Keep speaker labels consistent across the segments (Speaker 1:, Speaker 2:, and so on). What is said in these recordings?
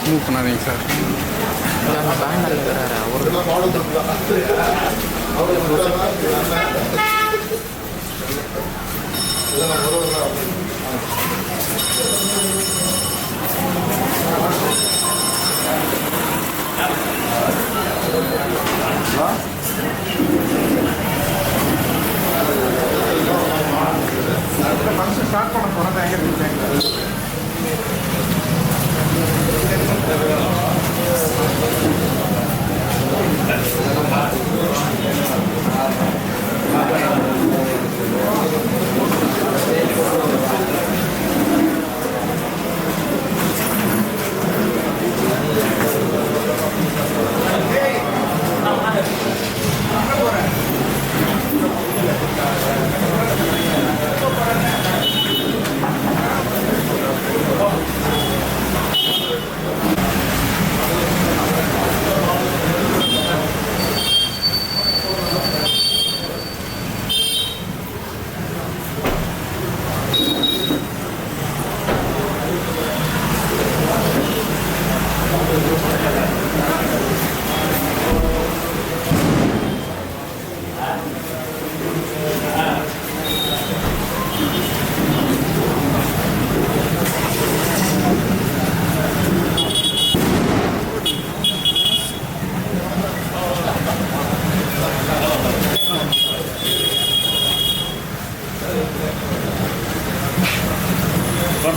Speaker 1: Move பண்ணாதீங்க sir.
Speaker 2: நம்ம பேனரில் இருக்கிறாரு
Speaker 1: ஃபங்க்ஷன் ஸ்டார்ட் பண்ண போனது எங்கே இருந்துச்சு?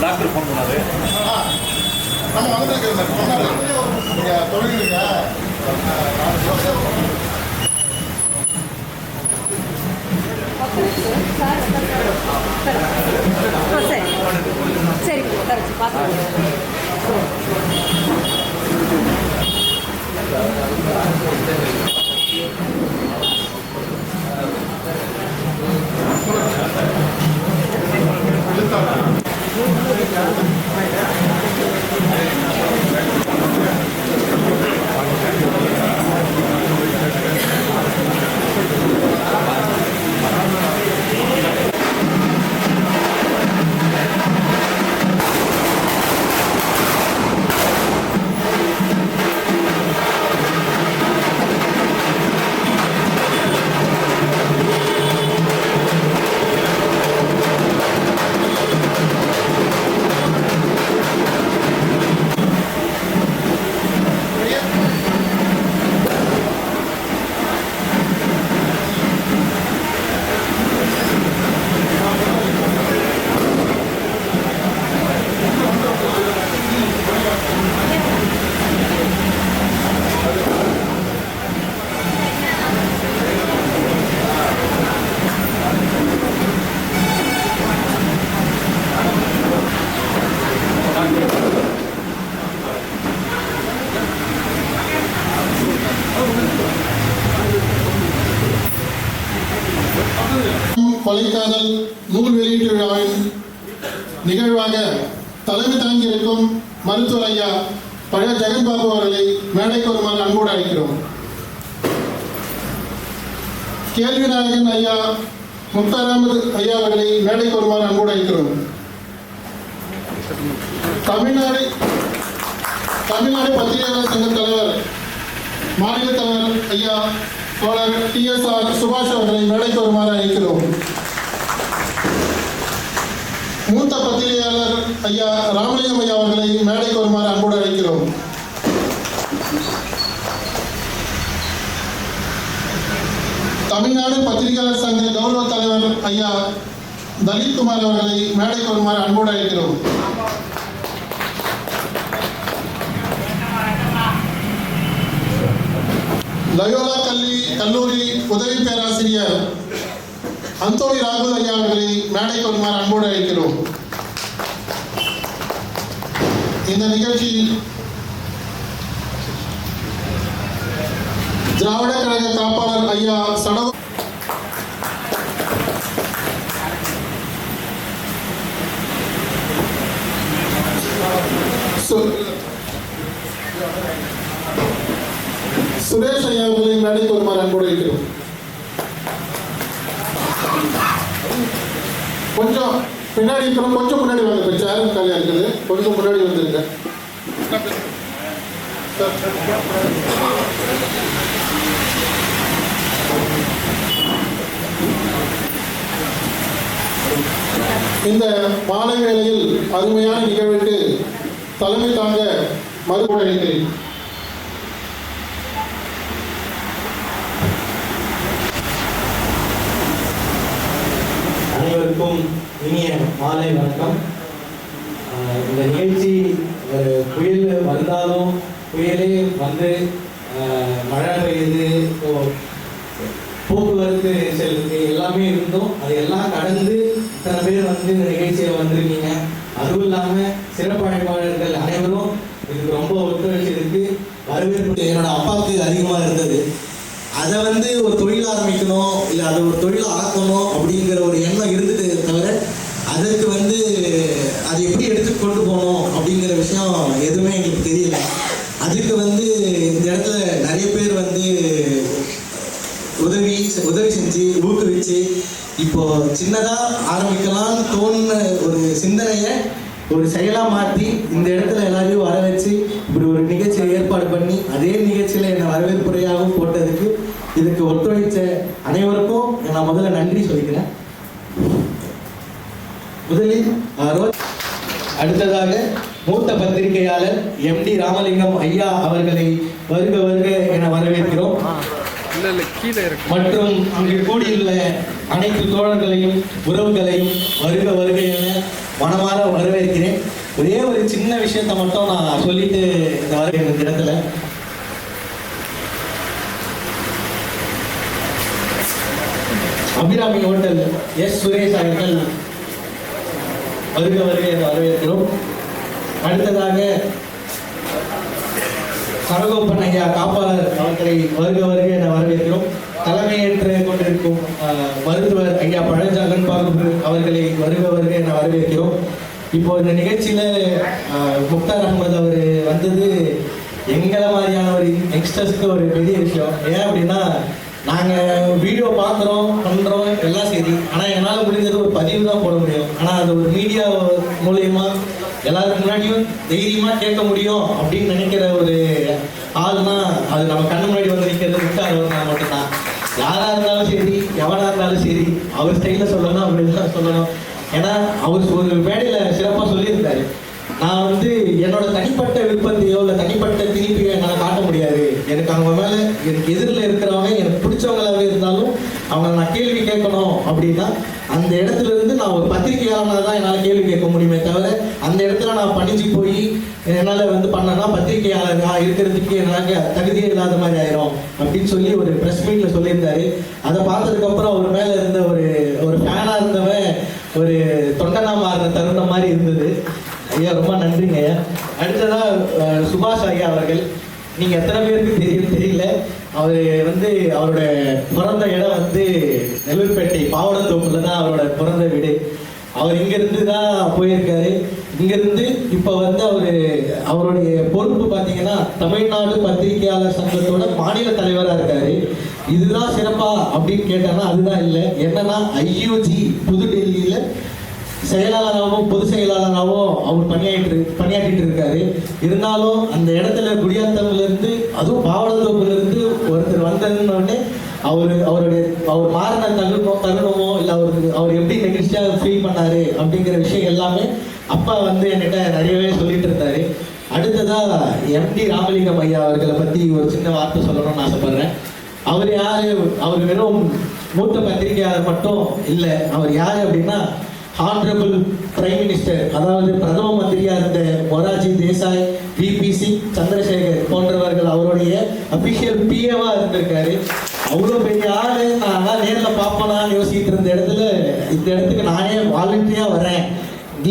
Speaker 3: டாக்டர் ஃபோன் பண்ணாரு.
Speaker 4: நம்ம வந்துட்டு நீங்கள் தொழிலுங்க
Speaker 5: சரி கரெக்ட் பார்த்து
Speaker 4: கொலைக்காதல் நூல் வெளியீட்டு விழாவின் நிகழ்வாக தலைமை தாங்கியிருக்கும் மருத்துவர் ஐயா பழைய ஜெகன்பாபு அவர்களை மேடைக்கு வருமாறு அன்போடு அழைக்கிறோம். கேள்வி நாயகன் ஐயா முக்தார் அஹமது ஐயா அவர்களை மேடைக்கு வருமாறு அன்போடு அழைக்கிறோம். தமிழ்நாடு பத்திரிகையாளர் சங்க தலைவர் மாநில தலைவர் ஐயா தோழர் TSR சுபாஷ் அவர்களை மேடைக்கு வருமாறு அழைக்கிறோம். மூத்த பத்திரிகையாளர் ஐயா ராமலிங்கம் ஐயா அவர்களை மேடைக்கு வருமாறு அன்போடு அழைக்கிறோம். தமிழ்நாடு பத்திரிகையாளர் சங்க கௌரவ தலைவர் ஐயா தலித் குமார் அவர்களை மேடைக்கு வருமாறு அன்போடு அழைக்கிறோம். லயோலா கல்லூரி உதவி பேராசிரியர் அந்தோணி ராகுல் ஐயா அவர்களை மேடைக்கு வருமாறு அன்போடு அழைக்கிறோம். இந்த நிகழ்ச்சியில் திராவிட கழக காப்பாளர் ஐயா சடவு சுரேஷ் ஐயா அவர்களை மேடைக்கு வருமாறு அன்போடு அழைக்கிறோம். கொஞ்சம் பின்னாடி இருக்கிறோம், கொஞ்சம் முன்னாடி வாங்க. இப்போ சேரும் காலியாக இருக்குது, கொஞ்சம் முன்னாடி வந்துருங்க. இந்த மாலை வேளையில் அருமையான நிகழ்வுக்கு தலைமை தாங்க மறுபடி அளிக்கிறேன்.
Speaker 5: அனைவருக்கும் இனிய மாலை வணக்கம். இந்த நிகழ்ச்சி புயல் வந்தாலும் புயலே வந்து மழை பெய்யுது, போக்குவரத்து செல்லுது, எல்லாமே இருந்தோம். அது எல்லாம் கடந்து இத்தனை பேர் வந்து இந்த நிகழ்ச்சியில் வந்திருக்கீங்க. அதுவும் இல்லாமல் சிறப்பு அழைப்பாளர்கள் அனைவரும் இதுக்கு ரொம்ப ஒத்துழைச்சிருக்கு. வரவேற்பு என்னோட அப்பாவுக்கு அதிகமாக இருந்தது. அதை வந்து ஒரு தொழில் ஆரம்பிக்கணும், இல்லை அதை ஒரு தொழில் ஆக்கணும் அப்படிங்கிற ஒரு எண்ணம் இருந்தது தவிர அதற்கு வந்து அதை எப்படி எடுத்து கொண்டு போகணும் அப்படிங்கிற விஷயம் எதுவுமே எங்களுக்கு தெரியல. அதுக்கு வந்து இந்த இடத்துல நிறைய பேர் வந்து உதவி செஞ்சு ஊக்குவிச்சு இப்போ சின்னதாக ஆரம்பிக்கலாம்னு தோணுன ஒரு சிந்தனையை ஒரு செயலாக மாற்றி இந்த இடத்துல எல்லாரையும் வர வச்சு இப்படி ஒரு நிகழ்ச்சியை ஏற்பாடு பண்ணி அதே நிகழ்ச்சியில் என்னை வரவேற்புரையாகவும் போட்டதுக்கு இதுக்கு ஒத்துழைச்ச அனைவருக்கும் நான் முதல்ல நன்றி சொல்லிக்கிறேன். முதலில் அடுத்ததாக மூத்த பத்திரிகையாளர் எம்டி ராமலிங்கம் ஐயா அவர்களை வருக வருக என வரவேற்கிறோம். மற்றும் இங்கு கூடியுள்ள அனைத்து தோழர்களையும் உறவுகளையும் வருக வருக என மனமாற வரவேற்கிறேன். ஒரே ஒரு சின்ன விஷயத்தை மட்டும் நான் சொல்லிட்டு இந்த வருகை இந்த இடத்துல அபிராமி ஹோட்டல் எஸ் சுரேஷ் அவர்கள் வருக வருக என வரவேற்கிறோம். அடுத்ததாக சரகோப்பன் ஐயா காப்பாளர் அவர்களை வருக வருக என வரவேற்கிறோம். தலைமையேற்று கொண்டிருக்கும் மருத்துவர் ஐயா பழஞ்சகன் பாபு அவர்களை வருக வருக என வரவேற்கிறோம். இப்போ இந்த நிகழ்ச்சியில முக்தார் அகமது அவர் வந்தது எங்களை மாதிரியான ஒரு யங்ஸ்டர்ஸ்க்கு ஒரு பெரிய விஷயம். ஏன் அப்படின்னா நாங்கள் வீடியோ பார்க்குறோம் பண்ணுறோம் எல்லாம் சரி, ஆனால் என்னால் முடிஞ்சது ஒரு பதிவு தான் போட முடியும். ஆனால் அது ஒரு மீடியா மூலயமா எல்லாருக்கும் முன்னாடியும் தைரியமாக கேட்க முடியும் அப்படின்னு நினைக்கிற ஒரு ஆள்னா அது நம்ம கண்ணு முன்னாடி வந்து நிற்கிறது முக்தார் அவர் மட்டும்தான். யாராக இருந்தாலும் சரி, எவனாக இருந்தாலும் சரி, அவர் ஸ்டைலில் சொல்லணும் அப்படின்னு சொல்லணும். ஏன்னா அவர் ஒரு மேடையில் சிறப்பாக சொல்லியிருந்தாரு, நான் வந்து என்னோட தனிப்பட்ட விருப்பத்தையோ இல்லை தனிப்பட்ட திணிப்பையோ என்னால் காட்ட முடியாது. எனக்கு அவங்க மேலே எனக்கு எதிரில் இருக்கிறவங்க எனக்கு பிடிச்சவங்களாவே இருந்தாலும் அவங்க நான் கேள்வி கேட்கணும் அப்படின்னா அந்த இடத்துல இருந்து நான் ஒரு பத்திரிகையாளனாக தான் என்னால் கேள்வி கேட்க முடியுமே தவிர அந்த இடத்துல நான் பணிஞ்சு போய் என்னால் வந்து பண்ணனா பத்திரிகையாளராக இருக்கிறதுக்கு எனக்கு தகுதியே இல்லாத மாதிரி ஆயிரும் அப்படின்னு சொல்லி ஒரு ப்ரெஸ் மீட்டில் சொல்லியிருந்தாரு. அதை பார்த்ததுக்கப்புறம் அவர் மேலே இருந்த ஒரு ஃபேனாக இருந்தவன் ஒரு தொண்டனா மாறின தருணம் மாதிரி இருந்தது. ஐயா ரொம்ப நன்றிங்க ஐயா. அடுத்ததா சுபாஷ் ஐயா அவர்கள், நீங்க எத்தனை பேருக்கு தெரியும் தெரியல, அவர் வந்து அவரோட பிறந்த இடம் வந்து நெல்லூர்பேட்டை பாவடத்தோப்புல தான் அவரோட பிறந்த வீடு. அவர் இங்கிருந்து தான் போயிருக்காரு. இங்கிருந்து இப்போ வந்து அவருடைய பொறுப்பு பார்த்தீங்கன்னா தமிழ்நாடு பத்திரிகையாளர் சங்கத்தோட மாநில தலைவராக இருக்காரு. இதுதான் சிறப்பா அப்படின்னு கேட்டாங்கன்னா அதுதான் இல்லை. என்னன்னா ஐயூஜி புதுடெல்லியில் செயலாளராகவும் பொது செயலாளராகவும் அவர் பணியாற்றிட்டு இருக்காரு. இருந்தாலும் அந்த இடத்துல குடியாத்தம்ல இருந்து அதுவும் பாவடத்தோப்புல இருந்து ஒருத்தர் வந்ததுன்னு அவர் மாறின தருணமோ இல்லை அவர் எப்படி நெகிழ்ச்சியாக ஃபீல் பண்ணாரு அப்படிங்கிற விஷயம் எல்லாமே அப்பா வந்து என்கிட்ட நிறையவே சொல்லிட்டு இருந்தாரு. அடுத்ததா எம்டி ராமலிங்கம் ஐயா அவர்களை பத்தி ஒரு சின்ன வார்த்தை சொல்லணும்னு ஆசைப்படுறேன். அவர் யாரு? அவர் வெறும் மூத்த பத்திரிகையாளர் மட்டும் இல்லை. அவர் யாரு அப்படின்னா ஹானரபிள் பிரைம் மினிஸ்டர், அதாவது பிரதம மந்திரியா இருந்த மொரார்ஜி தேசாய், விபி சிங், சந்திரசேகர் போன்றவர்கள் அவருடைய அபிஷியல் பிஏவா இருந்திருக்காரு. அவ்வளோ பெரிய ஆளு. நான் நேரில் பார்ப்பேனான்னு யோசிக்கிட்டு இருந்த இடத்துல இந்த இடத்துக்கு நானே வாலண்டியா வரேன்,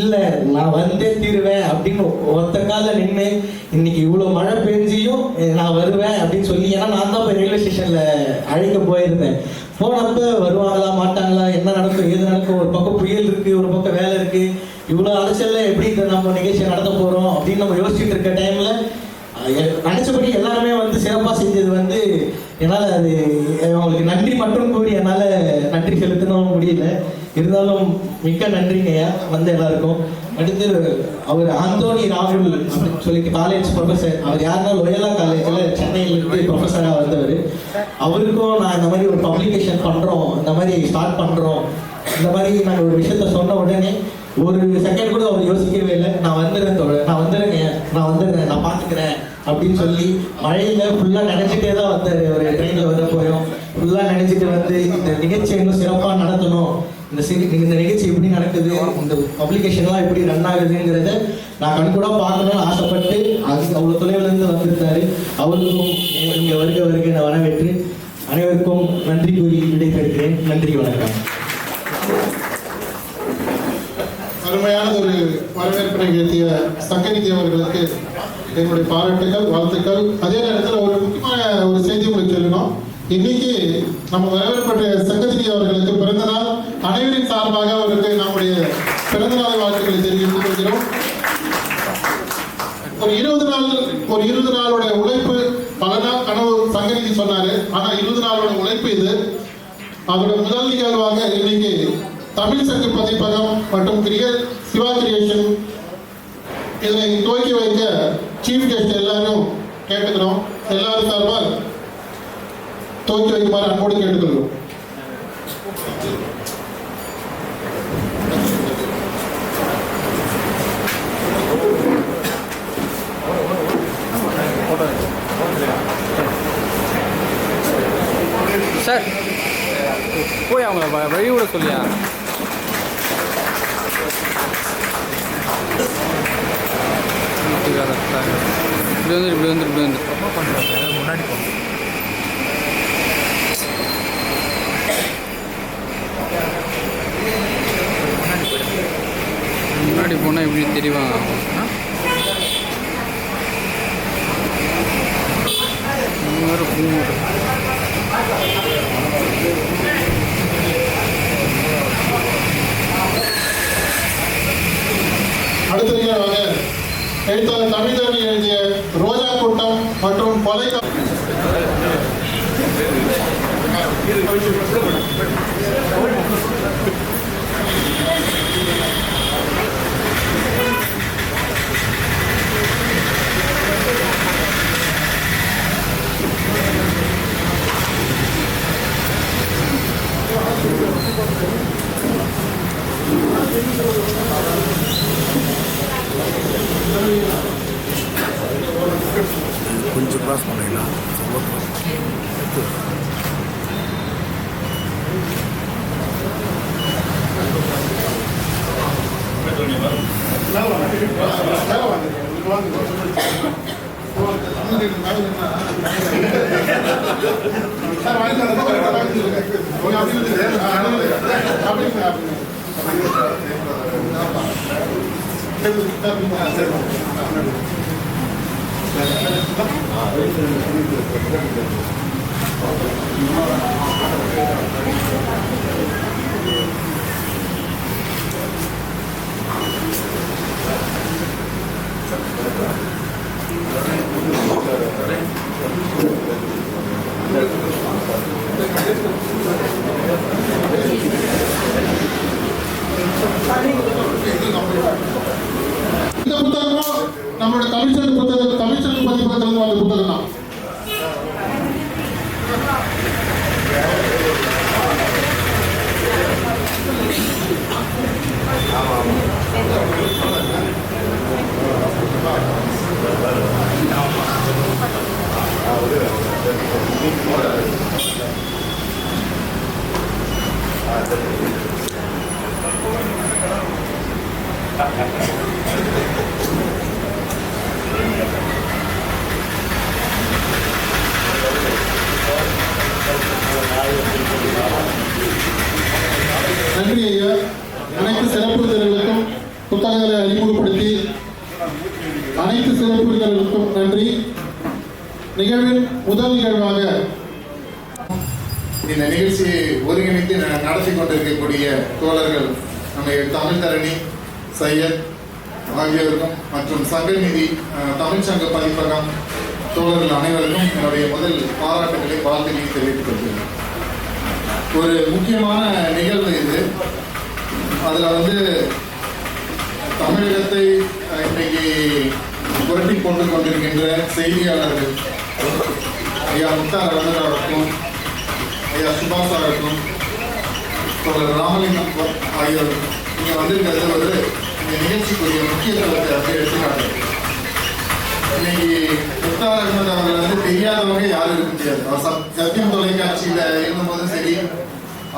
Speaker 5: இல்லை நான் வந்தே தீருவேன் அப்படின்னு ஒத்த கால நின்று இன்னைக்கு இவ்வளோ மழை பெஞ்சியும் நான் வருவேன் அப்படின்னு சொல்லி, ஏன்னா நான் தான் போய் ரயில்வே ஸ்டேஷன்ல அழைக்க போயிருந்தேன். போனப்ப வருவாங்களா மாட்டாங்களா, என்ன நடக்கும் ஏது நடக்கும், ஒரு பக்கம் புயல் இருக்கு, ஒரு பக்கம் வேலை இருக்கு, இவ்வளோ அலைச்சல்ல எப்படி இந்த நம்ம நிகழ்ச்சியை நடத்த போறோம் அப்படின்னு நம்ம யோசிச்சுட்டு இருக்க டைம்ல நினைச்சபடி எல்லாருமே வந்து சிறப்பாக செஞ்சது வந்து என்னால் அது அவங்களுக்கு நன்றி மட்டும் கூறி என்னால் நன்றி செலுத்தணும் முடியல. இருந்தாலும் மிக்க நன்றிங்கய்யா வந்த எல்லாருக்கும். அடுத்து அவர் ஆந்தோனி ராகுல் அப்படின்னு சொல்லிட்டு காலேஜ் ப்ரொஃபஸர். அவர் யாருன்னா லோயலா காலேஜில் சென்னையிலிருந்து ப்ரொஃபஸராக வந்தவர். அவருக்கும் நான் இந்த மாதிரி ஒரு பப்ளிகேஷன் பண்ணுறோம், இந்த மாதிரி ஸ்டார்ட் பண்ணுறோம், இந்த மாதிரி நாங்கள் ஒரு விஷயத்த சொன்ன உடனே ஒரு செகண்ட் கூட அவர் யோசிக்கவே இல்லை. நான் வந்துடுறேன், நான் பார்த்துக்கிறேன் அப்படின்னு சொல்லி மழையில் ஃபுல்லாக நினைச்சிட்டே தான் வந்தார். ஒரு ட்ரெயினில் வர போயும் ஃபுல்லாக நினைச்சிட்டு வந்து இந்த நிகழ்ச்சி இன்னும் சிறப்பாக நடத்தணும், இந்த நிகழ்ச்சி எப்படி நடக்குது, இந்த பப்ளிகேஷன்லாம் எப்படி ரன் ஆகுதுங்கிறத நான் கண்கூட பார்க்கணும்னு ஆசைப்பட்டு அதுக்கு அவ்வளோ தொலைவிலேருந்து வந்திருந்தாரு. அவருக்கும் இங்கே வருக நான் வரவேற்று அனைவருக்கும் நன்றி கூறி விடைபெறுகிறேன். நன்றி, வணக்கம்.
Speaker 4: அருமையான ஒரு வரவேற்பினை நிகழ்த்திய சங்கநிதி அவர்களுக்கு என்னுடைய பாராட்டுகள், வாழ்த்துக்கள். அதே நேரத்தில் ஒரு முக்கியமான ஒரு செய்தி உங்களுக்கு சொல்லணும். இன்னைக்கு நம்ம வரவேற்பட்ட சங்கநிதி அவர்களுக்கு பிறந்த நாள். அனைவரின் சார்பாக அவருக்கு நம்முடைய பிறந்த நாள் வாழ்த்துக்களை தெரிவித்துக் கொள்கிறோம். ஒரு 20 நாளோட உழைப்பு, பல நாள் கனவு சங்கநிதி சொன்னாரு. ஆனா 20 நாளோட உழைப்பு இது. அதோட முதல் நிகழ்வாக இன்னைக்கு தமிழ் சங்க பதிப்பகம் மற்றும் சிவா கிரியேஷன் இதனை துவக்கி வைக்க சீஃப் கெஸ்ட் எல்லாரும் கேட்டுக்கிறோம். எல்லாரும் சார்பாக துவக்கி வைக்குமாறு அன்போடு கேட்டுக்கொள்கிறோம்.
Speaker 2: சார் போய் அவங்கள வழி விட சொல்லியா? இப்படி வந்து
Speaker 1: முன்னாடி போங்க.
Speaker 2: முன்னாடி போனால் எப்படி தெரிவாங்க?
Speaker 4: அடுத்த நிகழ்வாக எழுத்தாளர் தமிழ்தேவி எழுதிய ரோஜா கூட்டம் மற்றும்
Speaker 1: கொஞ்சம் கிராஸ் பண்ணீங்களா? இந்த புத்தகமும் நம்மளோட தமிழ்ச்சல் பதிப்பகத்திலிருந்து வந்த புத்தகம் தான். நன்றி ஐயா. அனைத்து சிறப்பு விருதுகளுக்கும் புத்தகங்களை அறிமுகப்படுத்தி அனைத்து சிறப்பு விருதுகளுக்கும் நன்றி. நிகழ்வின் முதல் நிகழ்வாக
Speaker 6: இந்த நிகழ்ச்சியை ஒருங்கிணைத்து நடத்தி கொண்டிருக்கக்கூடிய தோழர்கள் நம்ம தமிழ்தரணி சையத் ஆகியோருக்கும் மற்றும் சங்கநிதி தமிழ் சங்க பதிப்பகம் தோழர்கள் அனைவருக்கும் என்னுடைய முதல் பாராட்டுகளை வாழ்த்துக்களை தெரிவித்துக் கொள்கிறேன். ஒரு முக்கியமான நிகழ்வு இது. அதில் வந்து தமிழகத்தை இன்றைக்கு புரட்டி கொண்டு கொண்டிருக்கின்ற செய்தியாளர்கள் ஐயா முக்தார் அகமது அவர்களும் ஐயா சுபாஷ் அவர்களும் தோழர் ராமலிங்கம் ஆகியோர் இங்கே வந்திருக்கிறது ஒரு இந்த நிகழ்ச்சிக்குரிய முக்கியத்துவத்தை அப்படி எடுத்துக்காட்டு. இன்னைக்கு முக்தார் அகமது அவர்கள் வந்து தெரியாதவங்க யாரும் இருக்க முடியாது. அவர் சத்தியம் தொலைக்காட்சியில் இருந்தபோதும் சரி,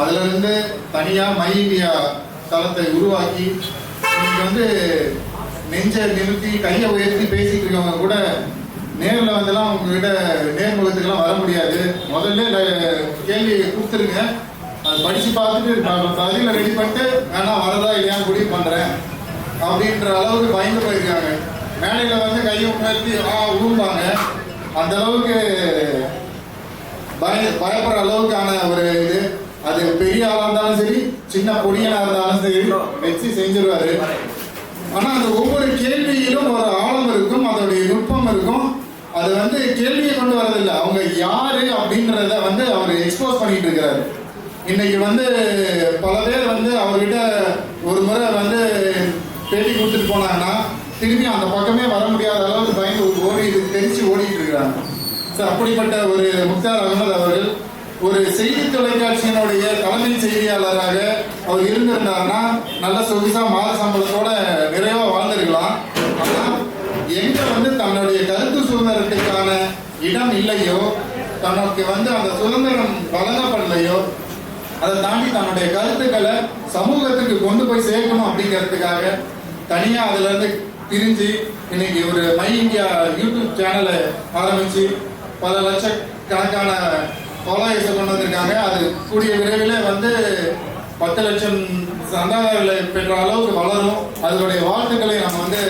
Speaker 6: அதுல இருந்து தனியா மை இந்தியா தளத்தை உருவாக்கி இன்னைக்கு வந்து நெஞ்சை நிறுத்தி கையை உயர்த்தி பேசிட்டு இருக்கவங்க கூட நேரில் வந்தெல்லாம் உங்ககிட்ட நேர்முகத்துக்கெல்லாம் வர முடியாது. முதல்ல கேள்வி கொடுத்துருங்க, அது படிச்சு பார்த்துட்டு பதில ரெடி பண்ணிட்டு வேணா வரதா இல்லையான்னு முடிவு பண்றேன் அப்படின்ற அளவுக்கு பயந்து போயிருக்காங்க. மேலையில வந்து கையை உயர்த்தி உருவாங்க. அந்த அளவுக்கு பயப்படுற அளவுக்கான ஒரு இது. அது பெரிய ஆளா இருந்தாலும் சரி, சின்ன பொடியனா இருந்தாலும் சரி வச்சு செஞ்சிருவாரு. ஆனா அந்த ஒவ்வொரு கேள்வியிலும் ஒரு ஆழம் இருக்கும், அதோடைய நுட்பம் இருக்கும். அது வந்து கேள்வியை கொண்டு வரதில்லை, அவங்க யாரு அப்படின்றத வந்து அவர் எக்ஸ்போஸ் பண்ணிட்டு இருக்கிறாரு. இன்னைக்கு வந்து பல பேர் வந்து அவர்கிட்ட ஒரு முறை வந்து பேட்டி கொடுத்துட்டு போனாங்கன்னா திரும்பி அந்த பக்கமே வர முடியாத அளவுக்கு பயந்து தெரிச்சு ஓடிட்டு இருக்கிறாங்க. அப்படிப்பட்ட ஒரு முக்தார் அகமது அவர்கள் ஒரு செய்தி தொலைக்காட்சியினுடைய தலைமை செய்தியாளராக அவர் இருந்திருந்தாருன்னா நல்ல சொகுசா மாத சம்பளத்தோட நிறைவா வாழ்ந்திருக்கலாம். ஆனா எங்க வந்து தன்னுடைய கருத்து சுதந்திரத்துக்கான இடம் இல்லையோ, தனக்கு வந்து அந்த சுதந்திரம் வழங்கப்படலையோ, அதை தாண்டி தன்னுடைய கருத்துக்களை சமூகத்துக்கு கொண்டு போய் சேர்க்கணும் அப்படிங்கிறதுக்காக தனியா அதுல இருந்து பிரிஞ்சு இன்னைக்கு ஒரு மை இந்தியா யூடியூப் சேனலை ஆரம்பிச்சு பல லட்சக்கணக்கான ஃபாலோவர்ஸை கொண்டு வந்திருக்காங்க. அது கூடிய விரைவில் வந்து 10 லட்சம் சந்தாதாரர்களை பெற்ற அளவுக்கு வளரும். அதனுடைய வாழ்த்துக்களை நம்ம வந்து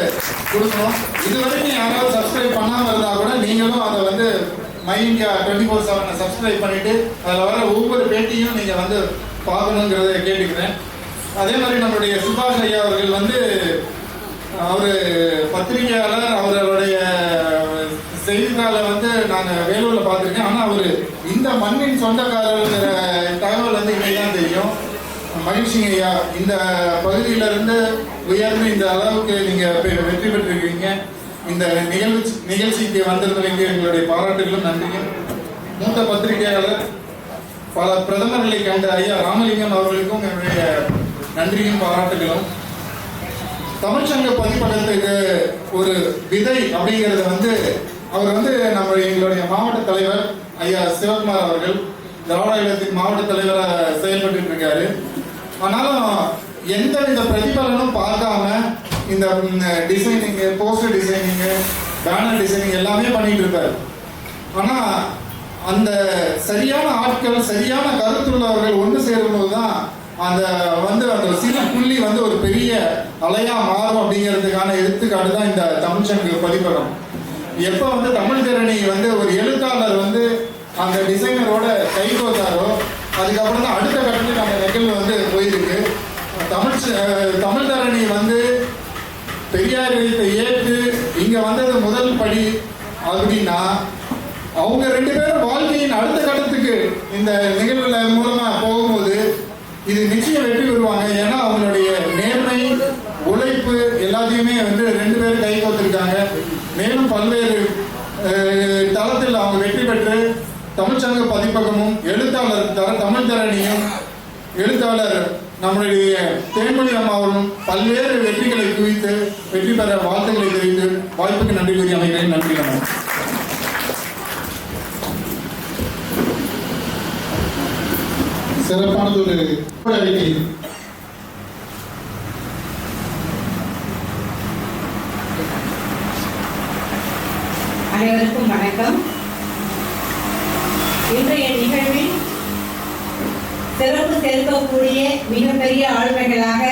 Speaker 6: கொடுக்கணும். இதுவரைக்கும் யாராவது சப்ஸ்கிரைப் பண்ணாமல் இருந்தால் கூட நீங்களும் அதை வந்து மை இந்தியா 24/7 சப்ஸ்கிரைப் பண்ணிட்டு அதில் வர ஒவ்வொரு பேட்டியும் நீங்கள் வந்து பார்க்கணுங்கிறத கேட்டுக்கிறேன். அதே மாதிரி நம்மளுடைய சுபாஷ் ஐயா அவர்கள் வந்து அவர் பத்திரிகையாளர், அவர்களுடைய செய்தித்தாளை வந்து நான் வேலூரில் பார்த்துருக்கேன். ஆனால் அவர் இந்த மண்ணின் சொந்தக்காரர் தகவல் வந்து இன்னைக்கு தான் தெரியும். மகிழ்ச்சிங்க ஐயா, இந்த பகுதியிலிருந்து உயர்ந்து இந்த அளவுக்கு நீங்கள் வெற்றி பெற்றிருக்கீங்க. இந்த நிகழ்ச்சிக்கு வந்திருந்தவங்க எங்களுடைய பாராட்டுகளும் நன்றியும். மூத்த பத்திரிகையாளர் பல பிரதமர்களை கண்ட ஐயா ராமலிங்கம் அவர்களுக்கும் என்னுடைய நன்றியும் பாராட்டுகளும். தமிழ்ச்சங்க பதிப்பகத்துக்கு ஒரு விதை அப்படிங்கிறது வந்து அவர் வந்து நம்ம எங்களுடைய மாவட்ட தலைவர் ஐயா சிவகுமார் அவர்கள் திராவிட இயக்கத்தின் மாவட்ட தலைவராக செயல்பட்டு இருக்காரு. ஆனாலும் எந்தவித பிரதிபலனும் பார்க்காம இந்த designing, poster designing, banner designing எல்லாமே பண்ணிட்டு இருப்பாரு. ஆனா அந்த சரியான ஆட்கள், சரியான கருத்துள்ளவர்கள் ஒன்று சேரும்போது தான் அந்த வந்து அந்த சிறு புள்ளி வந்து ஒரு பெரிய அலையா மாறும் அப்படிங்கிறதுக்கான எடுத்துக்காட்டு தான் இந்த தமிழ்ச்சங்க பதிப்பகம். எப்போ வந்து தமிழ் திறனி வந்து ஒரு எழுத்தாளர் வந்து அந்த டிசைனரோட கை கோத்தாரோ, அதுக்கப்புறம் தான் அடுத்த கட்டத்துக்கு அந்த நிகழ்வு வந்து போயிருக்கு. தமிழ் தரணி வந்து பெரியார் ஏற்று இங்க வந்தது முதல் படி அப்படின்னா அவங்க 2 பேரும் வாழ்க்கையின் அடுத்த கட்டத்துக்கு இந்த நிகழ்வுல மூலமா போகும்போது இது நிச்சயம் வெற்றி பெறுவாங்க. ஏன்னா அவங்களுடைய நேர்மை, உழைப்பு எல்லாத்தையுமே வந்து 2 பேரும் கை கோத்திருக்காங்க. மேலும் பல்வேறு தளத்தில் அவங்க வெற்றி பெற்று தமிழ்ச்சங்க பதிப்பகமும் எழுத்தாளர் தமிழ் தரணியும் எழுத்தாளர் நம்மளுடைய தேன்மொழி அம்மாவும் பல்வேறு வெற்றிகளை குவித்து வெற்றி பெற வாழ்த்துக்களை தெரிவித்து வாய்ப்புக்கு நன்றி கூறி அமைகிறேன். நன்றி.
Speaker 1: சிறப்பானது ஒரு அறிக்கை.
Speaker 7: அனைவருக்கும் வணக்கம். இன்றைய நிகழ்வில் சிறப்பு சேர்க்கக்கூடிய மிகப்பெரிய ஆளுமைகளாக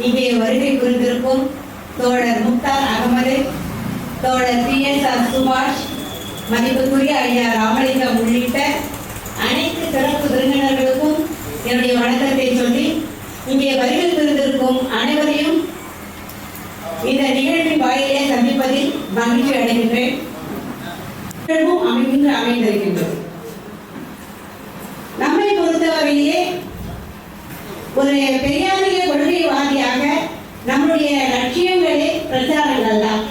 Speaker 7: இங்கே வருகை புரிந்திருக்கும் தோழர் முக்தார் அகமது, தோழர் PSR சுபாஷ், மதிப்புக்குரிய ஐயா ராமலிங்கம் உள்ளிட்ட அனைத்து சிறப்பு விருந்தினர்களுக்கும் என்னுடைய வணக்கத்தை சொல்லி இங்கே வருகை புரிந்திருக்கும் அனைவரையும் இந்த நிகழ்வின் வாயிலே சந்திப்பதில் மகிழ்ச்சி அடைகின்றேன். அமைந்திருக்கின்றது. நம்மை பொறுத்தவரையிலே ஒரு பெரியாரிய கொள்கை நம்முடைய லட்சியங்களே பிரச்சாரங்கள் தான்.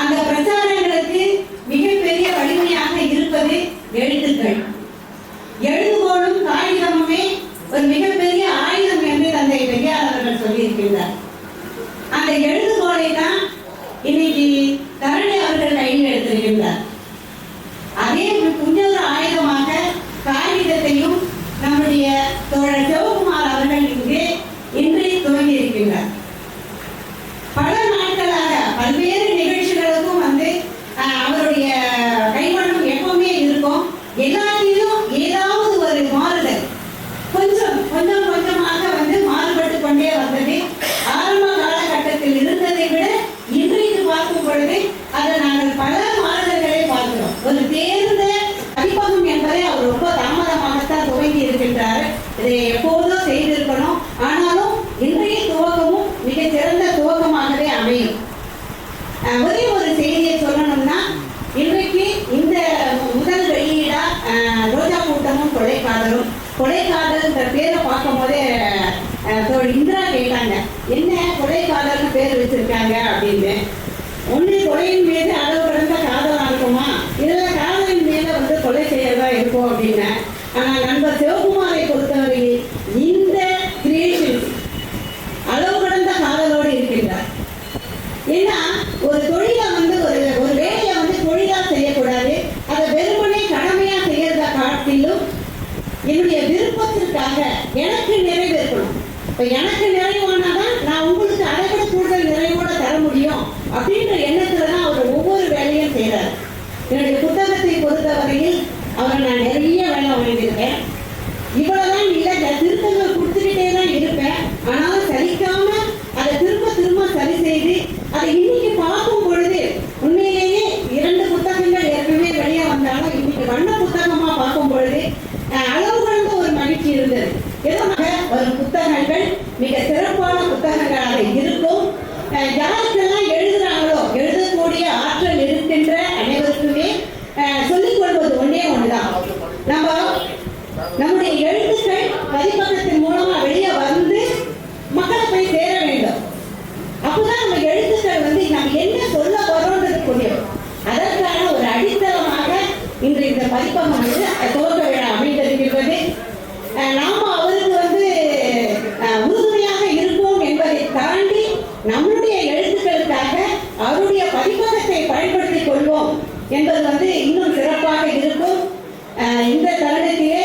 Speaker 7: அந்த பிரச்சாரங்களுக்கு மிகப்பெரிய வலிமையாக இருப்பது எழுத்துக்கள். எழுதுகோளும் காகிதமுமே ஒரு மிகப்பெரிய ஆயுதம் என்று தந்தை பெரியார் அவர்கள் சொல்லியிருக்கின்றார். அந்த எழுதுகோளை தான் இன்னைக்கு தரணி அவர்கள் கையில் எடுத்திருக்கின்றார். அதே இன்னொரு ஆயுதமாக காகிதத்தையும் நம்முடைய தோழர் சிவகுமார் அவர்கள் இங்கே இன்று துவங்கி இருக்கின்றார். பல நாட்களாக பல்வேறு நிகழ்ச்சிகளுக்கும் அவருடைய கைவண்ணம் எப்பவுமே இருக்கும். எல்லாத்திலும் ஏதாவது ஒரு மாறுதல் கொஞ்சமாக மாறுபட்டு கொண்டே வந்தது. ஆரம்ப காலகட்டத்தில் இருந்ததை விட இன்றைக்கு பார்க்கும் பொழுது அதை நாங்கள் பல மாறுதல்களை பார்க்கிறோம். ஒரு தேர்ந்த பதிப்பகம் என்பதை அவர் ரொம்ப தாமதமாகத்தான் துவங்கி இருக்கின்றார். இதை எப்போதோ செய்திருக்கணும். ஆனாலும் இன்றைய துவக்கமும் மிக சிறந்த துவக்கமாகவே அமையும். ஒரே ஒரு செய்தியை சொல்லணும்னா, இன்றைக்கு இந்த முதல் வெளியீடா ரோஜா கூட்டமும் கொலைக்காதலும். கொலைக்காதல்ன்ற பேரை பார்க்கும் போதே இந்திரா கேட்டாங்க, என்ன கொலைக்காதல்னு பேர் வச்சிருக்காங்க அப்படின்னு. ஒன்று கொலையின் மீது அளவு கடந்த காதலா இருக்குமா, இல்லை காதலின் மேல கொலை செய்யறதா இருக்கும் அப்படின்னு. ஆனால் நண்பர் சிவகுமாரை பொறுத்தவரையில் இந்த கிரியேஷன் அளவு கடந்த காதலோடு இருக்கின்றார். ஏன்னா ஒரு தொழிலை ஒரு வேலையை தொழிலா செய்யக்கூடாது. அதை வெறுமனே கடமையா செய்யறத காட்டிலும் என்னுடைய விருப்பத்திற்காக எனக்கு நிறைவு இருக்கணும். இப்ப எனக்கு நிறைவானாதான் நான் உங்களுக்கு அதை விட கூடுதல் நிறைவோட தர முடியும் அப்படின்ற எண்ணத்துலதான் அவர் ஒவ்வொரு வேலையும் செய்யறாரு. என்னுடைய புத்தகத்தை பொறுத்தவரையில் அவரை நான் நிறைய வேலை வாங்கியிருக்கேன். இவ்வளவுதான் இல்லை, திருத்தங்கள் கொடுத்துக்கிட்டே தான் இருப்பேன். ஆனாலும் சலிக்காம அதை திரும்ப சரி செய்து அதை இன்னைக்கு பார்க்கும் பொழுது உண்மையிலேயே 2 புத்தகங்கள் ஏற்கனவே வெளியே வந்தாலும் இன்னைக்கு வண்ண புத்தகமா பார்க்கும் பொழுது அளவு கடந்த ஒரு மகிழ்ச்சி இருந்தது. எதனாக வரும் புத்தகங்கள் மிக சிறப்பான புத்தகங்களாக இருக்கும். யாருக்கெல்லாம் எழுதுறாங்களோ எழுதக்கூடிய ஆற்றல் இருக்கின்ற அனைவருக்குமே சொல்லிக் கொள்வது ஒன்றுதான், நம்முடைய எழுத்துக்கள் பதிப்பகத்தின் மூலமா வெளியே வந்து மக்களை போய் சேர வேண்டும். அப்பதான் நம்ம எழுத்துக்கள் நம்ம என்ன சொல்ல வரோன்றது புரியும். அதற்கான ஒரு அடித்தளமாக இன்று இந்த பதிப்பகம் துவக்க விழா அமைந்திருக்கிறது. நாம அவருக்கு உறுதுணையாக இருப்போம் என்பதை தாண்டி நம்முடைய எழுத்துக்களுக்காக அவருடைய பதிப்பகத்தை பயன்படுத்திக் கொள்வோம் என்பது இன்னும் சிறப்பாக இருக்கும். இந்த தருணத்திலே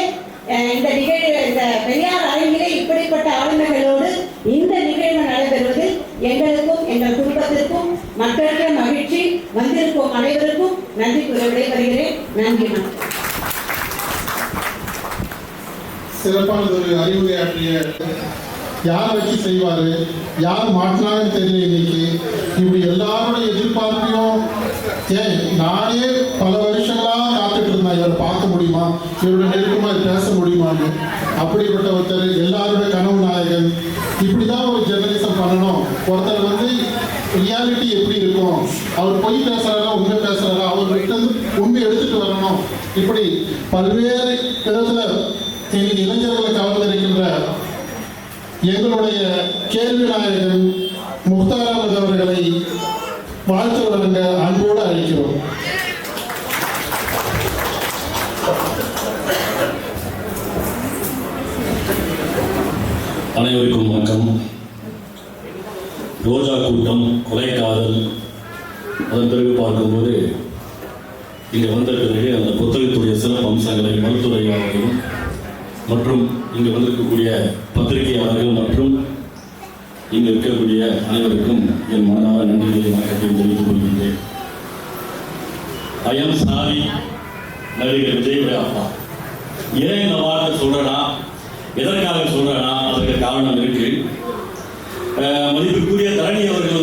Speaker 7: இந்த நிகழ்வு இந்த பெரியார் அரங்கிலே இப்படிப்பட்ட ஆளுமைகளோடு இந்த நிகழ்வு நடைபெறுவதில் எங்களுக்கும் எங்கள் குடும்பத்திற்கும் மக்களுக்கு மகிழ்ச்சி. வந்திருக்கும் அனைவருக்கும் நன்றி கூறி விடைபெறுகிறேன். நன்றி.
Speaker 4: சிறப்பானது ஒரு அறிவுரையாற்றிய யார் வச்சு செய்வாரு, யார் மாற்றினாங்கன்னு தெரியல. இன்னைக்கு இப்படி எல்லாரோட எதிர்பார்ப்பையும் நானே பல வருஷங்களா காத்துட்டு இருந்தேன், இவரை பார்க்க முடியுமா, இவரோட நெருக்கமா பேச முடியுமான்னு. அப்படிப்பட்ட ஒருத்தர் எல்லாரோட கனவு நாயகன். இப்படிதான் ஒரு ஜெர்னலிசம் பண்ணணும். ஒருத்தர் ரியாலிட்டி எப்படி இருக்கும், அவர் பொய் பேசுறாரா உண்மை பேசுறாரா, அவர்கிட்ட உண்மை எடுத்துட்டு வரணும். இப்படி பல்வேறு விதத்துல இன்னைக்கு இளைஞர்களை கவர்ந்திருக்கின்ற எங்களுடைய கேள்வி நாயகன் முக்தார் அஹ்மத் அவர்களை வாழ்த்து வழங்க அன்போடு அழைக்கிறோம்.
Speaker 8: அனைவருக்கும் வணக்கம். ரோஜா கூட்டம், கொலைக்காதல், அதன் பிறகு பார்க்கும்போது இங்கே வந்த பிறகு அந்த புத்தகத்துடைய சிறப்பு அம்சங்களை மருத்துவரையாளர்களும் மற்றும் இங்கு வந்திருக்கக்கூடிய பத்திரிகையாளர்கள் மற்றும் இங்கு இருக்கக்கூடிய அனைவருக்கும் என் மனதார நன்றிகளை வணக்கத்தையும் தெரிவித்துக் கொள்கின்றேன். ஐயம் சாரி நடிகர் விஜயுடைய அப்பா. ஏன் இந்த வார்த்தை சொல்றேன்னா, எதற்காக சொல்றேன்னா அதற்கு காரணம் இருக்கு. மதிப்பிற்குரிய தரணி அவர்கள்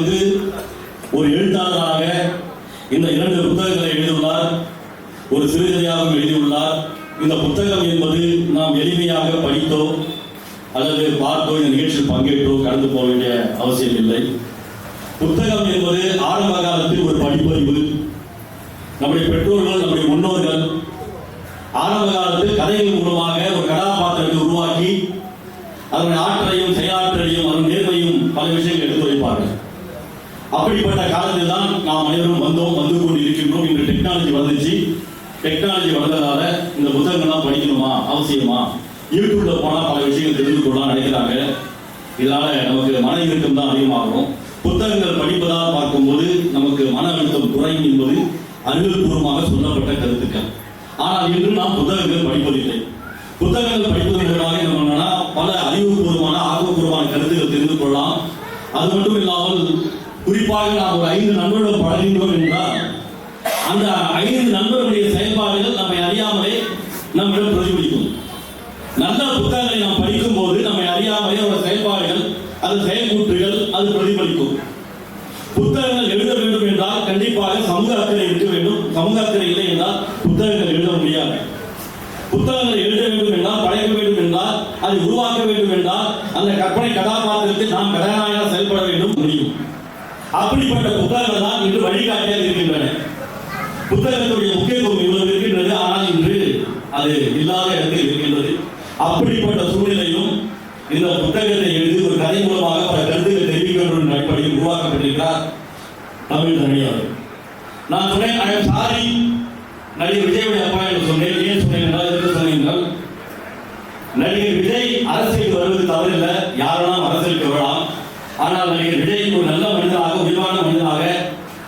Speaker 8: ஒரு எழுத்தாளராக இந்த 2 புத்தகங்களை எழுதியுள்ளார். ஒரு சிறுகதையாகவும் எழுதியுள்ளார். இந்த புத்தகம் என்பது நாம் எளிமையாக படித்தோ அல்லது பார்த்தோ இந்த நிகழ்ச்சியில் பங்கேற்றோ கடந்து போக வேண்டிய அவசியம் இல்லை. புத்தகம் என்பது ஆரம்ப காலத்தில் ஒரு படிப்பறிவு. நம்முடைய பெற்றோர்கள், நம்முடைய முன்னோர்கள் ஆரம்ப காலத்தில் கதைகள் மூலமாக ஒரு கதாபாத்திரத்தை உருவாக்கி அதனுடைய ஆற்றலையும் செயலாற்றலையும் அதன் நேர்மையும் பல விஷயங்கள் எடுத்துரைத்தார். காலத்தில் தான் நாம் அனைவரும் வந்து கொண்டு இருக்கின்றோம். இன்று டெக்னாலஜி வந்துச்சு. டெக்னாலஜி வந்ததால இந்த புத்தகங்கள்லாம் படிக்கணுமா, அவசியமா, யூடியூப்ல போனா பல விஷயங்கள் தெரிந்து கொள்ளலாம் நினைக்கிறாங்க. இதனால நமக்கு மன இறுக்கம் தான் அதிகமாகும். புத்தகங்கள் படிப்பதாக பார்க்கும்போது நமக்கு மன அழுத்தம் குறையும் என்பது அறிவுபூர்வமாக சொல்லப்பட்ட கருத்துக்கள். ஆனால் இன்று நாம் புத்தகங்கள் படிப்பதில்லை. புத்தகங்கள் படிப்பதன் மூலமாக என்ன பண்ணா பல அறிவுபூர்வமான ஆக்கப்பூர்வமான கருத்துக்கள் தெரிந்து கொள்ளலாம். அது மட்டும் இல்லாமல் குறிப்பாக நாம் ஒரு 5 நண்பர்களும் பழகின்றோம் என்றால் அந்த 5 நண்பர்களுடைய செயல்பாடுகள் நம்மை அறியாமலே நம்மிடம் பிரதிபலிக்கும். நல்ல புத்தகங்களை நாம் படிக்கும் போது நம்மை அறியாமலே ஒரு செயல்பாடுகள், அது செயல்கூற்றுகள், அது பிரதிபலிக்கும். புத்தகங்கள் எழுத வேண்டும் என்றால் கண்டிப்பாக சமூக அக்கறை இருக்க வேண்டும். சமூக அக்கறை இல்லை என்றால் புத்தகங்கள் எழுத முடியாது. புத்தகங்கள் எழுத வேண்டும் என்றால், படைக்க வேண்டும் என்றால், அதை உருவாக்க வேண்டும் என்றால் அந்த கற்பனை கதாபாத்திரத்தில் நாம் கதாநாயகனாக செயல்பட வேண்டும் முடியும். அப்படிப்பட்ட புத்தகங்கள் தான் இன்று வழிகாட்டியாக இருக்கின்றன. புத்தகத்துடைய முக்கியத்துவம் இவ்வளவு இருக்கின்றது. ஆனால் இன்று அது இல்லாத இடத்தில் இருக்கின்றது. அப்படிப்பட்ட சூழ்நிலையும் இந்த புத்தகத்தை எழுதி ஒரு கதை மூலமாக பல கருத்துக்களை தெரிவிக்க வேண்டும் என்ற அடிப்படையில் உருவாக்கப்பட்டிருக்கிறார் தமிழ் தனியார். நான் சொன்னேன், ஐ எம் சாரி, நடிகர் விஜயுடைய அப்பா என்று சொன்னேன். ஏன் சொன்னேன் என்றால், எதற்கு சொன்னீர்கள், நடிகர் விஜய் அரசியலுக்கு வருவது தவறில்லை, யாரெல்லாம் அரசியலுக்கு வரலாம். ஆனால் நடிகர் விஜய் ஒரு நல்ல மனிதனாக, உயர்வான மனிதனாக,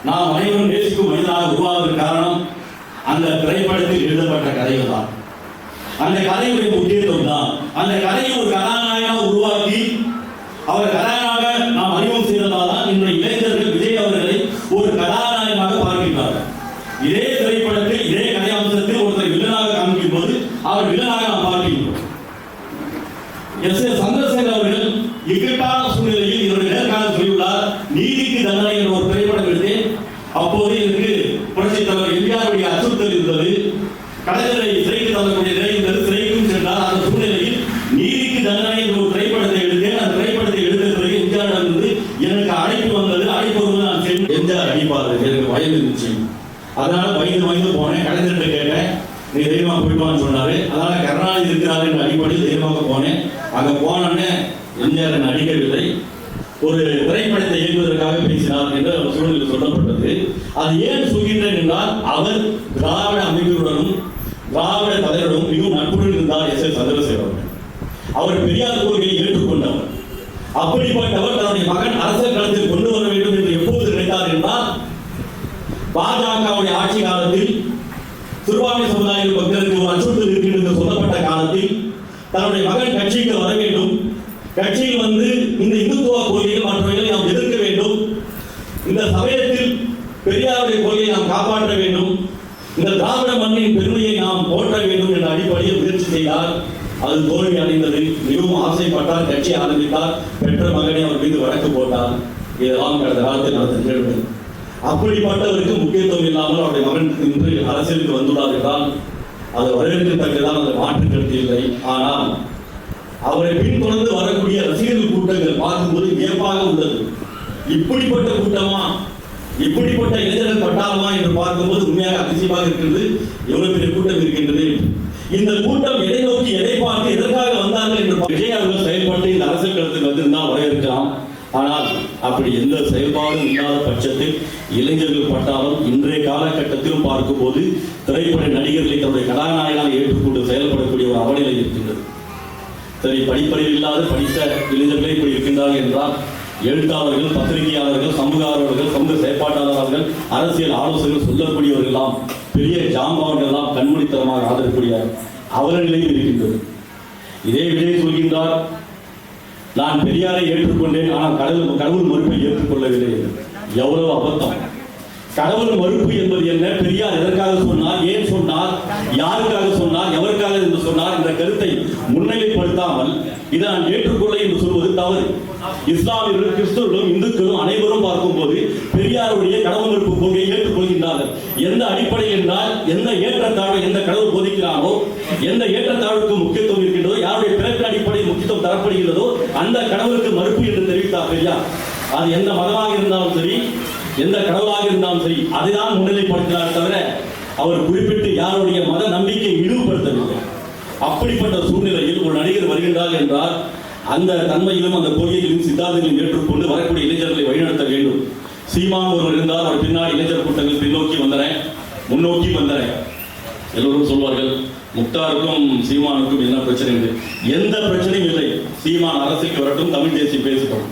Speaker 8: நாம் அனைவரும் நேசிக்கும் மனிதனாக உருவாவதற்கு காரணம் அந்த திரைப்படத்தில் எழுதப்பட்ட கதைகள் தான். அந்த கதையுடைய முக்கியத்துவம் தான். அந்த கதையை ஒரு கதாநாயகனாக உருவாக்கி அவர் கதாநாயகனாக நாம் அறிமுகம் செய்ததால் தான் இன்றைய இளைஞர்கள் விஜய் அவர்களை ஒரு கதாநாயகனாக பார்க்கின்றார்கள். இதே திரைப்படத்தில் இதே கதை அம்சத்தில் ஒருத்தர் வில்லனாக காண்பிக்கும் போது அவர் வில்லனாக நாம் பார்க்கின்றோம். எஸ். சந்திரசேகர் அவர்கள் இக்கட்டான சூழ்நிலையில் இவருடைய நேர்காணல் சொல்லியுள்ளார். நீதிக்கு தண்டனை என்ற ஒரு திரைப்படம் எடுத்தேன். அப்போது எனக்கு புரட்சித் தலைவர் எம்ஜிஆருடைய அச்சுறுத்தல் இருந்தது. கலைஞரை சிறைக்கு தள்ளக்கூடிய நிலை இருந்தது. சிறைக்கும் சென்றார். அந்த சூழ்நிலையில் நீதிக்கு தண்டனை என்ற ஒரு திரைப்படத்தை எடுத்தேன். அந்த திரைப்படத்தை எடுத்த பிறகு எம்ஜிஆர் இருந்து எனக்கு அழைப்பு வந்தது. அழைப்பு வருவது நான் சென்று எம்ஜிஆர் அடிப்பாரு. எனக்கு பயம் இருந்துச்சு. அதனால பயந்து போனேன். கலைஞர்கிட்ட கேட்டேன், நீ தைரியமா போயிட்டு சொன்னாரு. அதனால கருணாநிதி இருக்கிறாரு என்ற அடிப்படையில் தைரியமாக போனேன். அங்க போனோடனே எம்ஜிஆர் என்னை அடிக்கவில்லை. ஒரு திரைப்படத்தை இயக்குவதற்காக பேசினார் என்று சூழ்நிலை சொல்லப்பட்டது. அது ஏன் சொல்கின்றேன் என்றால், அவர் திராவிட அமைப்புகளுடனும் திராவிட தலைவருடன் மிகவும் நட்புடன் இருந்தார். எஸ். சந்திரசேகர் அவர்கள் அவர் பெரியார் கொள்கையை ஏற்றுக்கொண்டவர். அப்படிப்பட்டவர் தன்னுடைய மகன் அரசியல் களத்தில் கொண்டு வர வேண்டும் என்று எப்போது நினைத்தார் என்றால், பாஜகவுடைய ஆட்சி காலத்தில் சிறுபான்மை சமுதாய மக்களுக்கு ஒரு அச்சுறுத்தல் இருக்கின்றது சொல்லப்பட்ட காலத்தில் தன்னுடைய மகன் கட்சிக்கு வர வேண்டும். கட்சியில் வந்து இந்த இந்துத்துவ கொள்கைகள் மற்றவர்களை நாம் எதிர்க்க வேண்டும். இந்த சமயத்தில் பெரியாருடைய கொள்கையை நாம் காப்பாற்ற வேண்டும். இந்த திராவிட மண்ணின் பெருமையை நாம் போற்ற வேண்டும் என்ற அடிப்படையில் முயற்சி செய்தார். அது தோல்வி அடைந்தது. மிகவும் ஆசைப்பட்டார், கட்சி ஆரம்பித்தார். பெற்ற மகனை அவர் மீது வழக்கு போட்டார். இதெல்லாம் கடந்த காலத்தில் நடந்த நிகழ்வு. அப்படிப்பட்டவருக்கு முக்கியத்துவம் இல்லாமல் அவருடைய மகன் இன்று அரசியலுக்கு வந்துள்ளார் என்றால் அது வரவேற்கத்தக்கதான். அது மாற்று கருத்து இல்லை. ஆனால் அவரை பின்தொடர்ந்து வரக்கூடிய ரசிகர்கள் கூட்டங்கள் பார்க்கும்போது வியப்பாக உள்ளது. இப்படிப்பட்ட கூட்டமா, இப்படிப்பட்ட இளைஞர்கள் பட்டாளமா என்று பார்க்கும்போது உண்மையாக அதிசயமாக இருக்கிறது. எவ்வளவு பெரிய கூட்டம் இருக்கின்றது. இந்த கூட்டம் எதை நோக்கி, எதை பார்த்து, எதற்காக வந்தார்கள் என்று விஜய் அவர்கள் செயல்பட்டு இந்த அரசியல் களத்தில் வந்திருந்தால் வரவேற்கலாம். ஆனால் அப்படி எந்த செயல்பாடும் இல்லாத பட்சத்தில் இளைஞர்கள் பட்டாலும் இன்றைய காலகட்டத்திலும் பார்க்கும்போது திரைப்பட நடிகர்களை தன்னுடைய கதாநாயகனாக ஏற்றுக்கொண்டு செயல்படக்கூடிய ஒரு அவநிலை இருக்கின்றது. சரி, படிப்பறிவு இல்லாத படித்த இளைஞர்களே இப்படி இருக்கின்றார்கள் என்றால், எழுத்தாளர்கள், பத்திரிகையாளர்கள், சமூக ஆர்வலர்கள், சமூக செயற்பாட்டாளர்கள், அரசியல் ஆலோசகர்கள் சொல்லக்கூடியவர்களெல்லாம் பெரிய ஜாம்பவான்களெல்லாம் கண்மூடித்தனமாக ஆதரக்கூடிய அவர்களிலேயும் இருக்கின்றது. இதே விஜய் சொல்கின்றார், நான் பெரியாரை ஏற்றுக்கொண்டேன், ஆனால் கடவுள் மறுப்பை ஏற்றுக்கொள்ளவில்லை என்று. எவ்வளவு அபத்தம்! கடவுள் மறுப்பு என்பது என்ன? பெரியார் எதற்காக சொன்னார், ஏன் சொன்னார், யாருக்காக சொன்னார், எவருக்காக என்று சொன்னார் என்ற கருத்தை முன்னிலைப்படுத்தாமல் இதை நான் ஏற்றுக்கொள்ள என்று சொல்வது தவறு. இஸ்லாமியர்களும் கிறிஸ்தவர்களும் இந்துக்களும் அனைவரும் பார்க்கும்போது பெரியாருடைய கடவுள் மறுப்பு கொள்கையை ஏற்றுக்கொள்கின்றார்கள். எந்த அடிப்படையில் என்றால், எந்த ஏற்றத்தாழ்வை எந்த கடவுள் போதிக்கிறாரோ, எந்த ஏற்றத்தாழ்வுக்கு முக்கியத்துவம் இருக்கின்றதோ, யாருடைய பிறப்பின் அடிப்படையில் முக்கியத்துவம் தரப்படுகிறதோ அந்த கடவுளுக்கு மறுப்பு என்று தெரிவித்தார் பெரியார். அது எந்த மதமாக இருந்தாலும் சரி, எந்த கடவுளாக இருந்தாலும் சரி, அதைதான் முன்னிலைப்படுத்தினார் தவிர அவர் குறிப்பிட்டு யாருடைய மத நம்பிக்கையை இழிவுபடுத்தவில்லை. அப்படிப்பட்ட சூழ்நிலையில் ஒரு நடிகர் வருகின்றார் என்றால் அந்த தன்மையிலும் அந்த கொள்கையிலும் சித்தாந்தங்களையும் ஏற்றுக்கொண்டு வரக்கூடிய இளைஞர்களை வழிநடத்த வேண்டும். சீமான் ஒருவர் இருந்தால் அவர் பின்னாடி இளைஞர் கூட்டங்கள் பின்னோக்கி வந்தன, முன்னோக்கி வந்தன. எல்லோரும் சொல்வார்கள் முக்தாருக்கும் சீமானுக்கும் என்ன பிரச்சனை இல்லை. எந்த பிரச்சனையும் இல்லை. சீமான் அரசுக்கு வரட்டும், தமிழ் தேசியம் பேசட்டும்.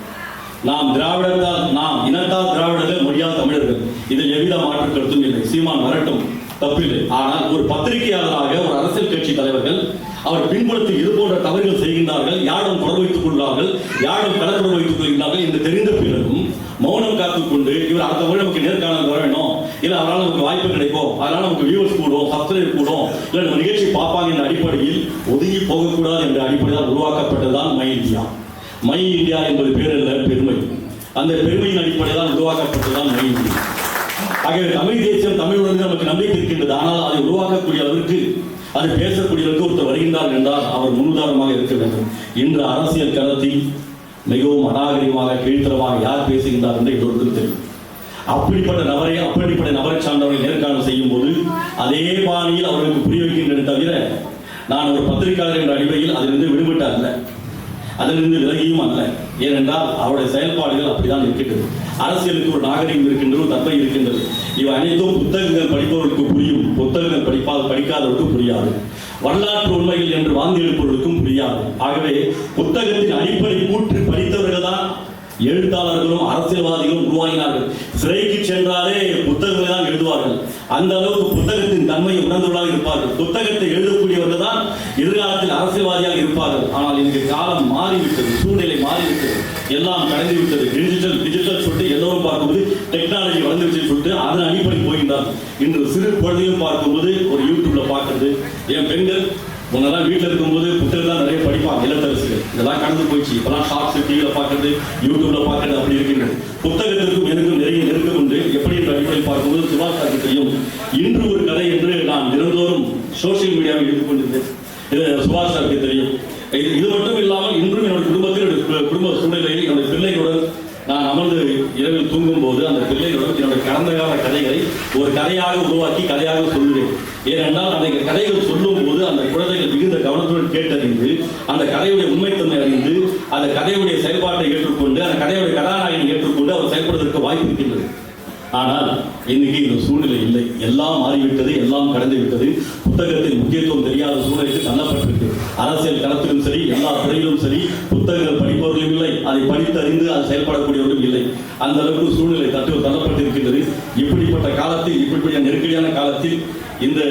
Speaker 8: நாம் திராவிடத்தால், நாம் இனத்தால் திராவிடர்கள், மொழியால் தமிழர்கள், இதில் எவ்வித மாற்று கருத்தும் இல்லை. சீமான் வரட்டும், தப்பில்லை. ஆனால் ஒரு பத்திரிகையாளராக ஒரு அரசியல் கட்சி தலைவர்கள் அவர் பின்புலத்தில் இது போன்ற தவறுகள் செய்கின்றார்கள், யாரும் தொடர்பு வைத்துக் கொள்கிறார்கள், யாரும் கலந்துறவு வைத்துக் கொள்கிறார்கள் என்று தெரிந்த பிறகும் மௌனம் காத்துக்கொண்டு இவர் அடுத்த முறை நமக்கு நேர்காணல் வர வேணும், இல்லை அதனால நமக்கு வாய்ப்பு கிடைக்கும், அதனால நமக்கு வியூவர்ஸ் கூடும், சப்ஸ்கிரைப் கூடும், இல்லை நம்ம நிகழ்ச்சி பார்ப்பாங்க என்ற அடிப்படையில் ஒதுங்கி போகக்கூடாது என்ற அடிப்படையில் உருவாக்கப்பட்டதுதான் மை இந்தியா. மை இந்தியா என்பது பேர் அல்ல, பெருமை. அந்த பெருமையின் அடிப்படையில் தான் உருவாக்கப்பட்டதுதான் மை இந்தியா. ஆகவே தமிழ் தேசியம், தமிழ் உணர்வு நமக்கு நம்பிக்கை இருக்கின்றது. ஆனால் அதை உருவாக்கக்கூடிய அளவிற்கு, அது பேசக்கூடியவருக்கு ஒருத்தர் வருகின்றார் என்றால் அவர் முன்னுதாரணமாக இருக்க வேண்டும். இன்று அரசியல் களத்தில் மிகவும் அநாகரிகமாக, கீழ்த்தரமாக யார் பேசுகின்றார் என்று எல்லோருக்கும் தெரியும். அப்படிப்பட்ட நபரை சார்ந்தவர்கள் நேர்காணல் செய்யும் போது அதே பாணியில் அவர்களுக்கு புரிய வைக்கின்றன தவிர, நான் ஒரு பத்திரிகையாளர் என்ற அடிப்படையில் அதிலிருந்து விடுபட்ட அல்ல, அதிலிருந்து விலகியும் அல்ல. ஏனென்றால் அவருடைய செயல்பாடுகள் அப்படிதான் இருக்கின்றது. அரசியலுக்கு ஒரு நாகரிகம் இருக்கின்றது, ஒரு தன்மை இருக்கின்றது. இவை அனைத்தும் புத்தகங்கள் படிப்பவர்களுக்கு புரியும், புத்தகங்கள் படிக்காதவர்களுக்கு புரியாது. வரலாற்று உண்மைகள் என்று வாந்தி எழுப்பவர்களுக்கும் புரியாது. ஆகவே புத்தகத்தின் அடிப்படை கூற்று படித்தவர்கள் தான் எழுத்தாளர்களும் அரசியல்வாதிகளும் உருவாகினார்கள். சிறைக்கு சென்றாலே புத்தகங்களை தான் எழுதுவார்கள். அந்த அளவுக்கு புத்தகத்தின் தன்மையை உணர்ந்தவர்களாக இருப்பார்கள். புத்தகத்தை எழுதக்கூடியவர்கள் தான் எதிர்காலத்தில் அரசியல்வாதியாக இருப்பார்கள். ஆனால் இன்றைய காலம் மாறிவிட்டது, சூழ்நிலை மாறிவிட்டது, எல்லாம் கடந்து விட்டது. டிஜிட்டல் சொல்லிட்டு எல்லோரும் பார்க்கும்போது டெக்னாலஜி வளர்ந்துருச்சு சொல்லிட்டு அதன் அடிப்படை போகின்றார்கள். இன்று சிறு குழந்தையும் பார்க்கும்போது ஒரு யூடியூப்ல பார்க்கறது. என் பெண்கள் முன்னெல்லாம் வீட்டில் இருக்கும்போது புத்தகம் தான் நிறைய படிப்பாங்க, இல்லத்தரசிகள். இதெல்லாம் கடந்து போயிடுச்சு. இப்பெல்லாம் ஷார்ட்ஸ் டிவியில் பார்க்கறது, யூடியூப்ல பார்க்கறது அப்படி இருக்கின்றது. புத்தகத்திற்கும் எனக்கும் நிறைய நெருக்கம் உண்டு. எப்படி என்ற அடிப்படையில் பார்க்கும்போது சுபாஷ் சாருக்கு தெரியும். இன்று ஒரு கதை என்று நான் தினந்தோறும் சோசியல் மீடியாவில் எழுதி கொண்டிருந்தேன். சுபாஷ் சாருக்கு தெரியும். இது மட்டும் இல்லாமல் இன்றும் என்னுடைய குடும்ப சூழ்நிலையில் என்னுடைய பிள்ளைகளுடன் நான் அமர்ந்து இரவில் தூங்கும் போது அந்த பிள்ளைகளுடன் என்னுடைய கடந்த கால கதைகளை ஒரு கதையாக உருவாக்கி கதையாக சொல்லுவேன். ஏனென்றால் அந்த கதைகள் சொல்லும் போது அந்த குழந்தைகள் மிகுந்த கவனத்துடன் கேட்டறிந்து, அந்த கதையுடைய உண்மைத்தன்மை அறிந்து, அந்த கதையுடைய செயல்பாட்டை ஏற்றுக்கொண்டு, அந்த கதையுடைய கதாநாயகனை ஏற்றுக்கொண்டு அவர் செயல்படுவதற்கு வாய்ப்பு இருக்கின்றது. ஆனால் இன்னைக்கு இந்த சூழ்நிலை இல்லை. எல்லாம் மாறிவிட்டது, எல்லாம் கடந்து விட்டது. புத்தகத்தின் முக்கியத்துவம் தெரியாத சூழ்நிலைக்கு தள்ளப்பட்டிருக்கு. அரசியல் களத்திலும் சரி, எல்லா துறையிலும் சரி, புத்தகங்கள் படிப்பவர்களும் இல்லை, அதை படித்து அறிந்து அது செயல்படக்கூடியவர்களும் இல்லை. அந்த அளவுக்கு சூழ்நிலை தள்ளப்பட்டிருக்கின்றது. இப்படிப்பட்ட காலத்தில், இப்படிப்பட்ட நெருக்கடியான காலத்தில் இந்த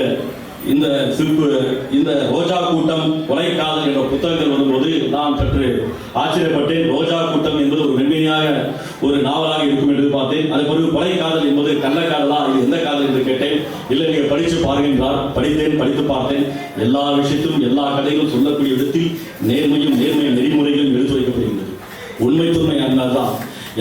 Speaker 8: ரோஜா கூட்டம், கொலைக்காதல் என்ற புத்தகங்கள் வரும்போது நான் சற்று ஆச்சரியப்பட்டேன். ரோஜா கூட்டம் என்பது ஒரு மென்மையாக ஒரு நாவலாக இருக்கும் என்று பார்த்தேன். அது பிறகு கொலைக்காதல் என்பது கள்ளக்காதலா, இது எந்த காதல் என்று கேட்டேன். இல்லை, நீங்க படித்து பாருகின்றார். படித்து பார்த்தேன். எல்லா விஷயத்திலும், எல்லா கதைகளும் சொல்லக்கூடிய விதத்தில் நேர்மை நெறிமுறைகளும் எடுத்து வைக்கப்படுகின்றது. உண்மைத்தன்மை அதனால்தான்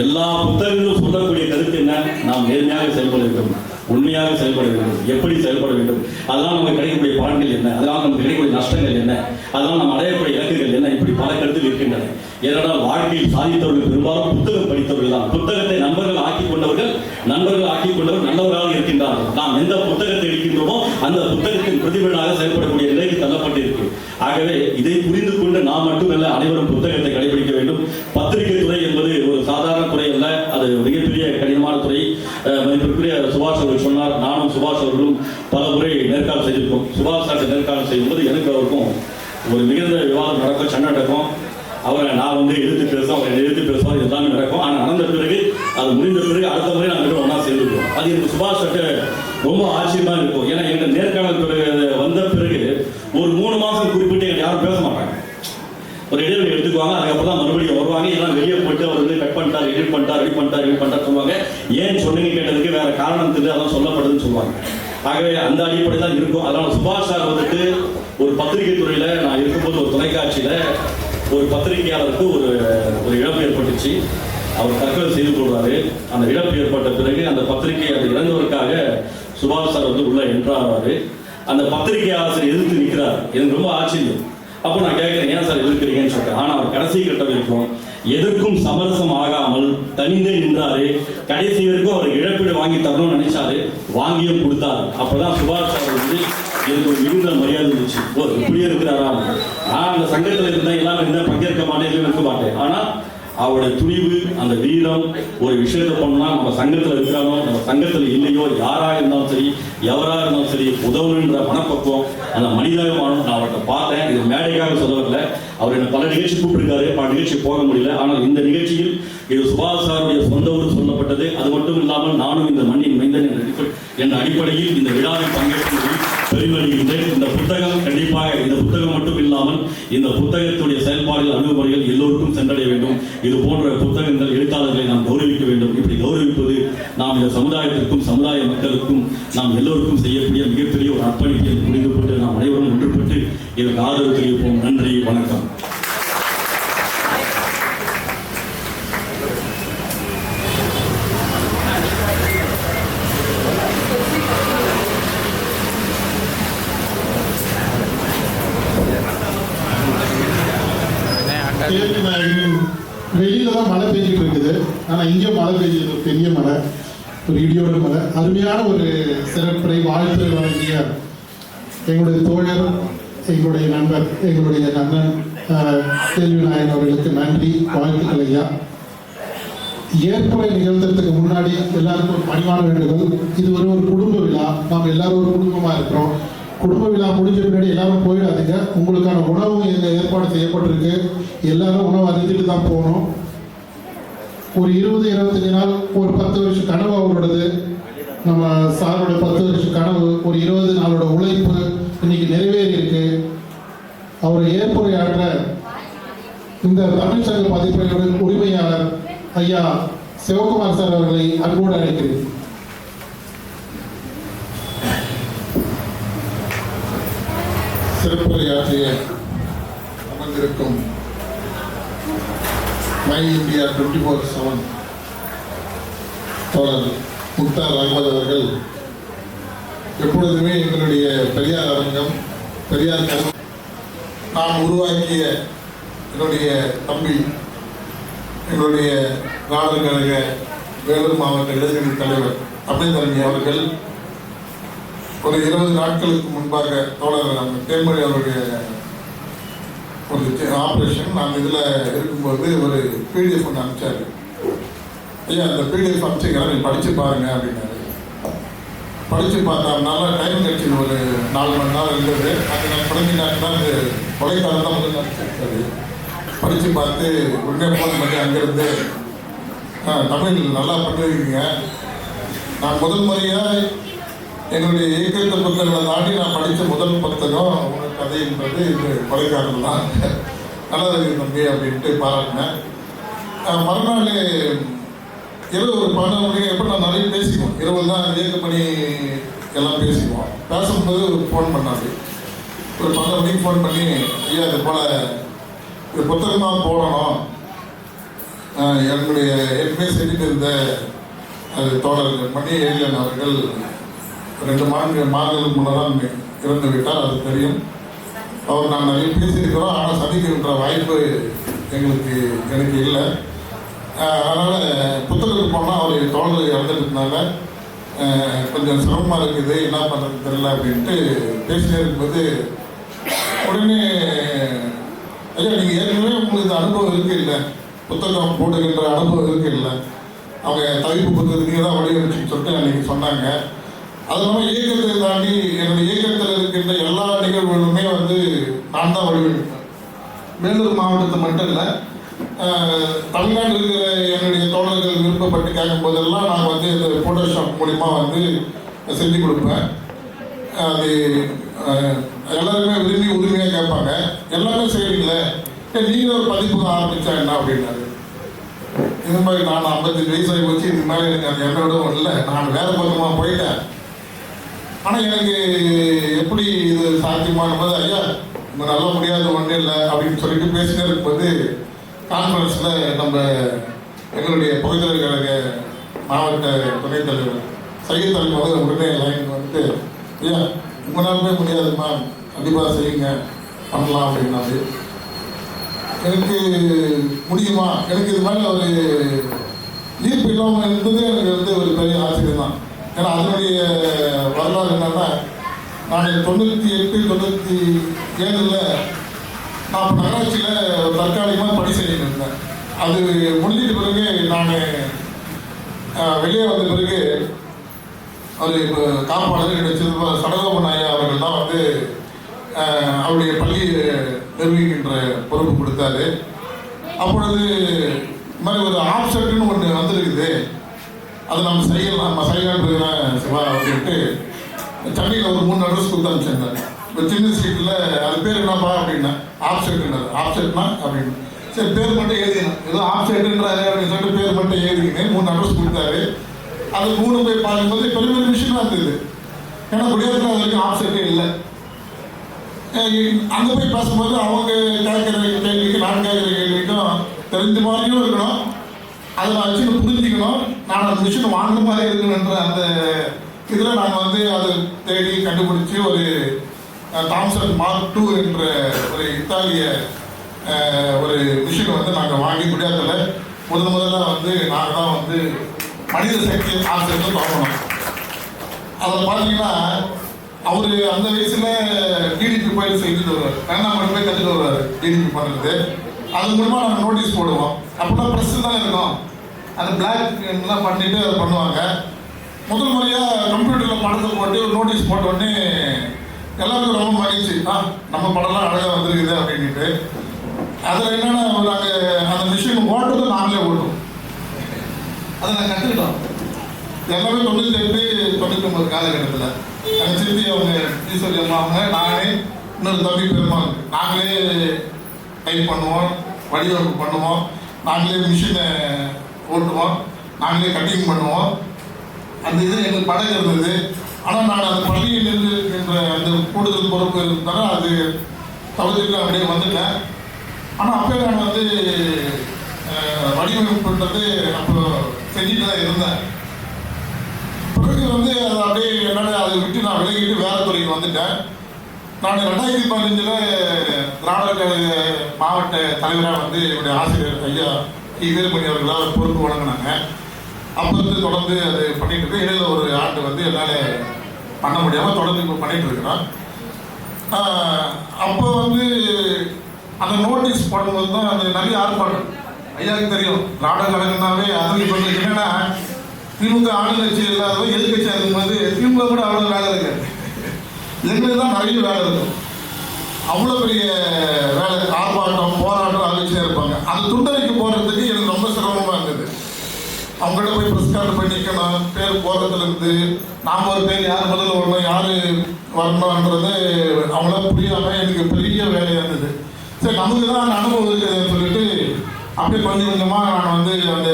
Speaker 8: எல்லா புத்தகங்களும் சொல்லக்கூடிய கருத்து என்ன? நாம் நேர்மையாக செயல்பட வேண்டும், உண்மையாக செயல்பட வேண்டும். எப்படி செயல்பட வேண்டும், அதனால் நமக்கு கிடைக்கக்கூடிய பலன்கள் என்ன, அதனால் நமக்கு கிடைக்கக்கூடிய நஷ்டங்கள் என்ன, அதனால் நாம் அடையக்கூடிய இலக்குகள் என்ன, இப்படி பல கருத்துகள் இருக்கின்றன. ஏனென்றால் வாழ்க்கையில் சாதித்தவர்கள் பெரும்பாலும் புத்தகம் படித்தவர்கள் தான். புத்தகத்தை நண்பர்கள் ஆக்கிக் கொண்டவர்கள் நல்லவர்களாக இருக்கின்றார்கள். நாம் எந்த புத்தகத்தை எடுக்கின்றோமோ அந்த புத்தகத்தின் பிரதிபலனாக செயல்படக்கூடிய நிலைக்கு தள்ளப்பட்டிருக்கு. ஆகவே இதை புரிந்து கொண்டு நாம் மட்டுமல்ல, அனைவரும் புத்தகத்தை கடைபிடிக்க வேண்டும். பத்திரிகை துறை என்பது ஒரு சாதாரண துறை அல்ல, அது மிகப்பெரிய கடினமான துறை. மதிப்பிற்குரிய சுபாஷ் அவர்கள் சொன்னார். நானும் சுபாஷ் அவர்களும் பல முறை நேர்காணல் செய்திருக்கோம். சுபாஷ் சார் நேர்காணல் செய்யும்போது எனக்கு அவருக்கும் ஒரு மிகுந்த விவாதம் நடக்கும், சண்டை நடக்கும். அவரை நான் எதிர்த்து பேசுவோம், எல்லாமே நடக்கும். ஆனால் நடந்த பிறகு, அது முடிந்த பிறகு அடுத்த முறை நாங்கள் ஒன்றா சேர்ந்துருக்கோம். அது எனக்கு சுபாஷ் கிட்ட ரொம்ப ஆச்சரியமா இருக்கும். ஏன்னா எங்கள் நேர்காணல் வந்த பிறகு ஒரு 3 மாதம் குறிப்பிட்டு எங்களுக்கு யாரும் பேச மாட்டாங்க. ஒரு இடைவெளி எடுத்துக்குவாங்க. அதுக்கப்புறம் தான் மறுபடியும் வருவாங்க. எல்லாம் வெளியே போயிட்டு அவர் கட் பண்ணிட்டார், எடிட் பண்ணிட்டார் சொல்லுவாங்க. ஏன் சொன்னீங்க கேட்டதுக்கு வேற காரணம் தெரிஞ்சு அதான் சொல்லப்படுதுன்னு சொல்லுவாங்க. ஆகவே அந்த அடிப்படை தான் இருக்கும். அதனால சுபாஷ் சார் ஒரு பத்திரிகை துறையில நான் இருக்கும்போது ஒரு தொலைக்காட்சியில ஒரு பத்திரிகையாளருக்கு ஒரு இழப்பு ஏற்பட்டுச்சு. அவர் தற்கொலை செய்து கொள்வாரு. அந்த இழப்பு ஏற்பட்ட பிறகு அந்த பத்திரிகை அதை இழந்தவருக்காக சுபாஷ் சார் உள்ள என்றாரு. அந்த பத்திரிகை ஆசிரியர் எதிர்த்து நிற்கிறார். எனக்கு ரொம்ப ஆச்சரியம். அப்போ நான் கேட்கிறேன், ஏன் சார் எதிர்க்கிறீங்கன்னு சொல்றேன். ஆனால் அவர் கடைசி கட்டம் இருக்கும், எதற்கும் சமரசம் ஆகாமல் தனிந்தே நின்றாரு. கடைசி வரைக்கும் அவர் இழப்பீடு வாங்கி தரணும்னு நினைச்சாரு, வாங்கியும் கொடுத்தாரு. அப்பதான் சுபாஷ் சார் எனக்கு ஒரு மிகுந்த மரியாதை இருந்துச்சு. இப்படியே இருக்கிறாரா? நான் அந்த சங்கத்தில் இருந்தேன், எல்லாமே இருந்தேன், பங்கேற்க மாட்டேன், இருக்க மாட்டேன். ஆனால் அவருடைய துணிவு, அந்த வீரம், ஒரு விஷயத்தை பண்ணா நம்ம சங்கத்தில் இருக்கிறானோ நம்ம சங்கத்தில் இல்லையோ, யாராக இருந்தாலும் சரி, எவராக இருந்தாலும் சரி, உதவணுன்ற மனப்பக்குவம், அந்த மனிதாபிமானம் நான் அவர்கிட்ட பார்த்தேன். இது மேடைக்காக சொல்ல வரல. அவர் என்ன பல நிகழ்ச்சி கூப்பிட்டுருக்காரு, பல நிகழ்ச்சி போக முடியல. ஆனால் இந்த நிகழ்ச்சியில் இது சுபாஷ் சாருடைய சொந்த ஊர் சொல்லப்பட்டது. அது மட்டும் இல்லாமல் நானும் இந்த மண்ணின் மைந்தன் என்ற அடிப்படையில் இந்த விழாவில் பங்கேற்று பெருமடைகின்றேன். இந்த புத்தகம் கண்டிப்பாக, இந்த புத்தகம் மட்டும் இல்லாமல் இந்த புத்தகத்துடைய செயல்பாடுகள், அணுகுமுறைகள் எல்லோருக்கும் சென்றடைய வேண்டும். இது போன்ற புத்தகங்கள், எழுத்தாளர்களை நாம் கௌரவிக்க வேண்டும். இப்படி கௌரவிப்பது நாம் இந்த சமுதாயத்திற்கும் சமுதாய மக்களுக்கும் நாம் எல்லோருக்கும் செய்யக்கூடிய மிகப்பெரிய ஒரு அர்ப்பணிப்பை புரிந்து கொண்டு நாம் அனைவரும் ஒன்றுபட்டு இதற்கு ஆதரவு தெரிவிப்போம். நன்றி, வணக்கம்.
Speaker 4: கேள்வி நாயகன் வெளியில தான் மழை பெஞ்சிட்டு இருக்குது. ஆனா இங்க மழை பெய்யுது, பெரிய மழை, ஒரு இடியோட மழை. அருமையான ஒரு சிறப்புரை வாழ்த்து வழங்கிய எங்களுடைய தோழர், எங்களுடைய நண்பர், எங்களுடைய அண்ணன் கேள்வி நாயகன் அவர்களுக்கு நன்றி, வாழ்த்துக்கள் ஐயா. ஏற்புரை நிகழ்த்துறதுக்கு முன்னாடி எல்லாருக்கும் ஒரு பணிவான வேண்டுகோள். இது ஒரு குடும்ப விழா, நாம் எல்லாரும் ஒரு குடும்பமா இருக்கிறோம். குடும்ப விழா முடிஞ்ச பின்னாடி எல்லாரும் போயிடாதீங்க. உங்களுக்கான உணவும் இங்கே ஏற்பாடு செய்யப்பட்டிருக்கு. எல்லாரும் உணவு அறிஞ்சிட்டு தான் போகணும். ஒரு 20-25 நாள், ஒரு 10 வருஷம் கனவு அவரோடது, நம்ம சாரோட 10 வருஷம் கனவு, ஒரு 20 நாளோட உழைப்பு இன்னைக்கு நிறைவேறி இருக்கு. அவர் ஏற்புரையாற்ற இந்த தமிழ் சங்க பதிப்பையோட உரிமையாளர் ஐயா சிவகுமார் சார் அவர்களை அன்போடு அழைக்கிறேன். சிறப்புரையாற்றிய அமர்ந்திருக்கும் மை இந்தியா 24/7 தோழர் முக்தார் அகமது அவர்கள் எப்பொழுதுமே எங்களுடைய பெரியார் அரங்கம், பெரியார் நான் உருவாக்கிய என்னுடைய தம்பி, எங்களுடைய நாடக கழக வேலூர் மாவட்ட இளைஞரணி தலைவர் தமிழ்தரணி அவர்கள் ஒரு 20 நாட்களுக்கு முன்பாக தோழர் நம்ம தேன்மொழி அவருடைய ஒரு ஆப்ரேஷன், நான் இதில் இருக்கும்போது ஒரு பிடிஎஃப் ஒன்று அனுப்பிச்சாரு. ஐயா அந்த பிடிஎஃப் அனுப்பிச்சிக்கிறேன், நீங்கள் படித்து பாருங்க அப்படின்னாரு. படித்து பார்த்தோம்னால டைம் கட்சி ஒரு 4 மணி நேரம் இருந்தது. அது நான் படிஞ்சினாங்கன்னா அது கொலைக்காலம் தான் முதல்ல அனுப்பிச்சிருக்காரு. படித்து பார்த்து உடனே ஃபோன் பண்ணி அங்கேருந்து தமிழ் நல்லா பண்ணிருக்கீங்க, நான் முதல் முறையாக என்னுடைய இயக்கத்தை புத்தகங்களை தாண்டி நான் படித்த முதல் புத்தகம் உங்கள் கதைன்றது இது கொலைக்காரன் தான், நல்லா இருக்கு தம்பி அப்படின்ட்டு பாராட்டினேன். மறுநாள் இரவு ஒரு 12 மணிக்கு எப்போ நான் நிறைய பேசிக்குவோம், இரவு தான் இயக்க பணி எல்லாம் பேசிக்குவோம். பேசும்போது ஒரு ஃபோன் பண்ணாரு, ஒரு 12 மணிக்கு ஃபோன் பண்ணி, ஐயா இது போல் இது புத்தகமாக போடணும், என்னுடைய ஏற்கனவே செஞ்சுட்டு இருந்த தோழர்கள் மணி ஏழியன் அவர்கள் 2 மாதங்களுக்கு முன்னதான் இறந்து விட்டார், அது தெரியும். அவர் நான் நிறைய பேசியிருக்கிறோம், ஆனால் சந்திக்கின்ற வாய்ப்பு எனக்கு இல்லை. அதனால் புத்தகத்துக்கு போனால் அவர் தோழர்கள் இறந்துட்டதுனால கொஞ்சம் சிரமமாக இருக்குது, என்ன பண்ணுறது தெரியல அப்படின்ட்டு பேசினே இருக்கும்போது உடனே ஐயா நீங்கள் ஏற்கனவே உங்களுக்கு அனுபவம் இருக்கு இல்லை, புத்தகம் போட்டுக்கின்ற அனுபவம் இருக்கு இல்லை, அவங்க தவிப்பு புத்தகத்துக்கு நீங்கள் தான் வடிவமைச்சுன்னு சொல்லிட்டு அன்றைக்கி சொன்னாங்க. அது இல்லாமல் இயக்கத்தை தாண்டி என்னுடைய இயக்கத்தில் இருக்கின்ற எல்லா நிகழ்வுகளுமே நான் தான் வடிவமைப்பேன். வேலூர் மாவட்டத்தை மட்டும் இல்லை, தமிழ்நாட்டில் இருக்கிற என்னுடைய தோழர்கள் விருப்பப்பட்டு கேட்கும் போதெல்லாம் நான் இந்த ஃபோட்டோஷாப் மூலிமா செஞ்சு கொடுப்பேன். அது எல்லாருமே விரும்பி உரிமையாக கேட்பாங்க. எல்லாமே செய்வீங்களே, நீங்கள் ஒரு பதிப்பு ஆரம்பித்தா என்ன அப்படின்னாரு. இது மாதிரி நான் 55 வயசாகி போச்சு, இது மாதிரி எனக்கு அந்த எண்ணோட இல்லை, நான் வேறு பக்கமாக போயிட்டேன். ஆனால் எனக்கு எப்படி இது சாத்தியமான போது ஐயா நம்ம நல்ல முடியாத ஒன்றே இல்லை அப்படின்னு சொல்லிட்டு பேசினே இருக்கும்போது கான்ஃபரன்ஸில் நம்ம எங்களுடைய புகைத்தலை கழக மாவட்ட துணைத் தலைவர் சையத் தலைவர் உடனே லைனுக்கு ஐயா உங்களாலுமே முடியாதுமா, கண்டிப்பாக செய்யுங்க, பண்ணலாம் அப்படின்னாரு. எனக்கு முடியுமா, எனக்கு இது மாதிரி ஒரு ஈர்ப்பு இல்லாமல் இருந்தது எனக்கு ஒரு பெரிய ஆச்சரியம் தான். ஏன்னா அதனுடைய வரலாறு என்னன்னா, நான் 98-97 நான் நகராட்சியில் தற்காலிகமாக பணி செய்யணும் இருந்தேன். அது முடிஞ்சிட்ட பிறகு நான் வெளியே வந்த பிறகு அவர் இப்போ காப்பாளர் என்னுடைய சடகோபன் ஐயா அவர்கள் தான் வந்து அவருடைய பள்ளியை நிர்வகிக்கின்ற பொறுப்பு கொடுத்தாரு. அப்பொழுது இந்த மாதிரி ஒரு ஆப்செட்டுன்னு ஒன்று வந்துருக்குது, அது நம்ம செய்யலாம் சிவா அப்படின்ட்டு சென்னையில் ஒரு 3 அட்ரஸ் கொடுத்து அனுப்பிச்சிருந்தார். இப்போ சின்ன ஸ்ட்ரீட்டில் அது பேர் என்னப்பா அப்படின்னா ஆப்செட்னா அப்படின்னு. சரி பேர் மட்டும் எழுதினேன், ஏதோ ஆப்செட்டுன்றாரு அப்படின்னு சொல்லிட்டு பேர் மட்டும் எழுதிக்கினேன். 3 அட்ரஸ் கொடுத்தாரு. அது 3 போய் பார்க்கும்போது பெரிய பெரிய விஷயமா இருந்தது. ஏன்னா குடியாத்தில் அது வரைக்கும் ஆப்செட்டே இல்லை. அங்கே போய் பேசும்போது அவங்க கேட்குற கேள்விக்கு நான் கேட்குற கேள்விக்கும் தெரிஞ்ச மாதிரியும் இருக்கணும், அதை நான் வச்சு புரிஞ்சுக்கணும், நான் அந்த மிஷின் வாங்க மாதிரி இருக்கணுன்ற அந்த இதில் நாங்கள் வந்து அதை தேடி கண்டுபிடிச்சி ஒரு தாம்சன் மார்க் 2 என்ற ஒரு இத்தாலிய ஒரு மிஷின் வந்து நாங்கள் வாங்கி குடியாத்தில் முதல்ல வந்து நாங்கள் தான் வந்து மனித சக்தி ஆசிரியர் தொடங்கணும். அதில் பார்த்தீங்கன்னா அவர் அந்த வயசில் டிடிபி போய் செஞ்சுட்டு வருவார், கண்ணாமலை போய் கற்றுட்டு வருவார் டிடிபி பண்ணுறது. அது மூலமாக நாங்கள் நோட்டீஸ் போடுவோம். அப்படின்னா ப்ரெஸ்ஸு தான் இருக்கும், அந்த பிளாக்லாம் பண்ணிவிட்டு அதை பண்ணுவாங்க. முதல் முறையாக கம்ப்யூட்டரில் படத்தை போட்டு நோட்டீஸ் போட்ட உடனே எல்லாருக்கும் ரொம்ப மகிழ்ச்சி, நம்ம படம்லாம் அழகாக வந்துருக்குது அப்படின்ட்டு. அதில் என்னென்னா நாங்கள் அந்த மிஷின் ஓட்டுறது நாங்களே ஓட்டுவோம். அதை நாங்கள் கற்றுக்கிட்டோம். எல்லாமே 98, 99 காலகட்டத்தில் அந்த சித்தி அவங்க ஈஸ்வரி அம்மா அவங்க நானே இன்னொரு தம்பி பெருமாள் நாங்களே டைப் பண்ணுவோம், வடிவமைப்பு பண்ணுவோம், நாங்களே மிஷினை ஓட்டுவோம், நாங்களே கட்டிங் பண்ணுவோம். அந்த இது எங்களுக்கு பழக இருந்தது. ஆனால் நான் அந்த பள்ளியில் இருக்கின்ற அந்த கூடுதல் பொறுப்பு இருந்தாலும் அது தவிர்த்துட்டு அப்படியே வந்துட்டேன். ஆனால் அப்போ நான் வந்து வடிவமைப்புன்றது அப்போ செஞ்சுட்டு தான் இருந்தேன். பிறகு வந்து அதை அப்படியே என்னோட அதை விட்டு நான் விலகிட்டு வேறு துறைக்கு வந்துட்டேன். நான் 2015 திராவிட மாவட்ட தலைவராக வந்து என்னுடைய ஆசிரியர் ஐயா வீரமணி அவர்களால் பொறுப்பு வழங்கினாங்க. அப்போ வந்து தொடர்ந்து அது பண்ணிட்டு இருக்கு. இடையில ஒரு ஆண்டு வந்து என்னால் பண்ண முடியாமல் தொடர்ந்து இப்போ பண்ணிட்டு இருக்கிறோம். அப்போ வந்து அந்த நோட்டீஸ் போடும்போது தான் அது நிறைய ஆர்ப்பாட்டம். ஐயாவுக்கு தெரியும் திராவிட கழகம்னாவே அது இப்போ என்னென்னா திமுக ஆளுங்கட்சி இல்லாதவோ எதிர்கட்சியாக இருக்கும்போது திமுக கூட அவ்வளோ வேலை இருக்காது, எங்களுக்கு தான் நிறைய வேலை இருக்கும். அவ்வளோ பெரிய வேலை ஆர்ப்பாட்டம் போராட்டம் அழிச்சே இருப்பாங்க. அந்த துண்டறிக்கை போகிறதுக்கு எனக்கு ரொம்ப சிரமமாக இருந்தது. அவங்கள்ட்ட போய் ப்ரெஸ் கார்டு போய் நிற்கணும், பேர் போகிறதுலேருந்து நாம் ஒரு பேர் யார் முதல்ல வரணும் யார் வரணுன்றது அவங்களாம் புரியாமல் எனக்கு பெரிய வேலையாக இருந்தது. சரி நமக்கு தான் அந்த அனுபவம் இருக்குதுன்னு சொல்லிட்டு அப்படியே கொஞ்சம் கொஞ்சமாக நான் வந்து அந்த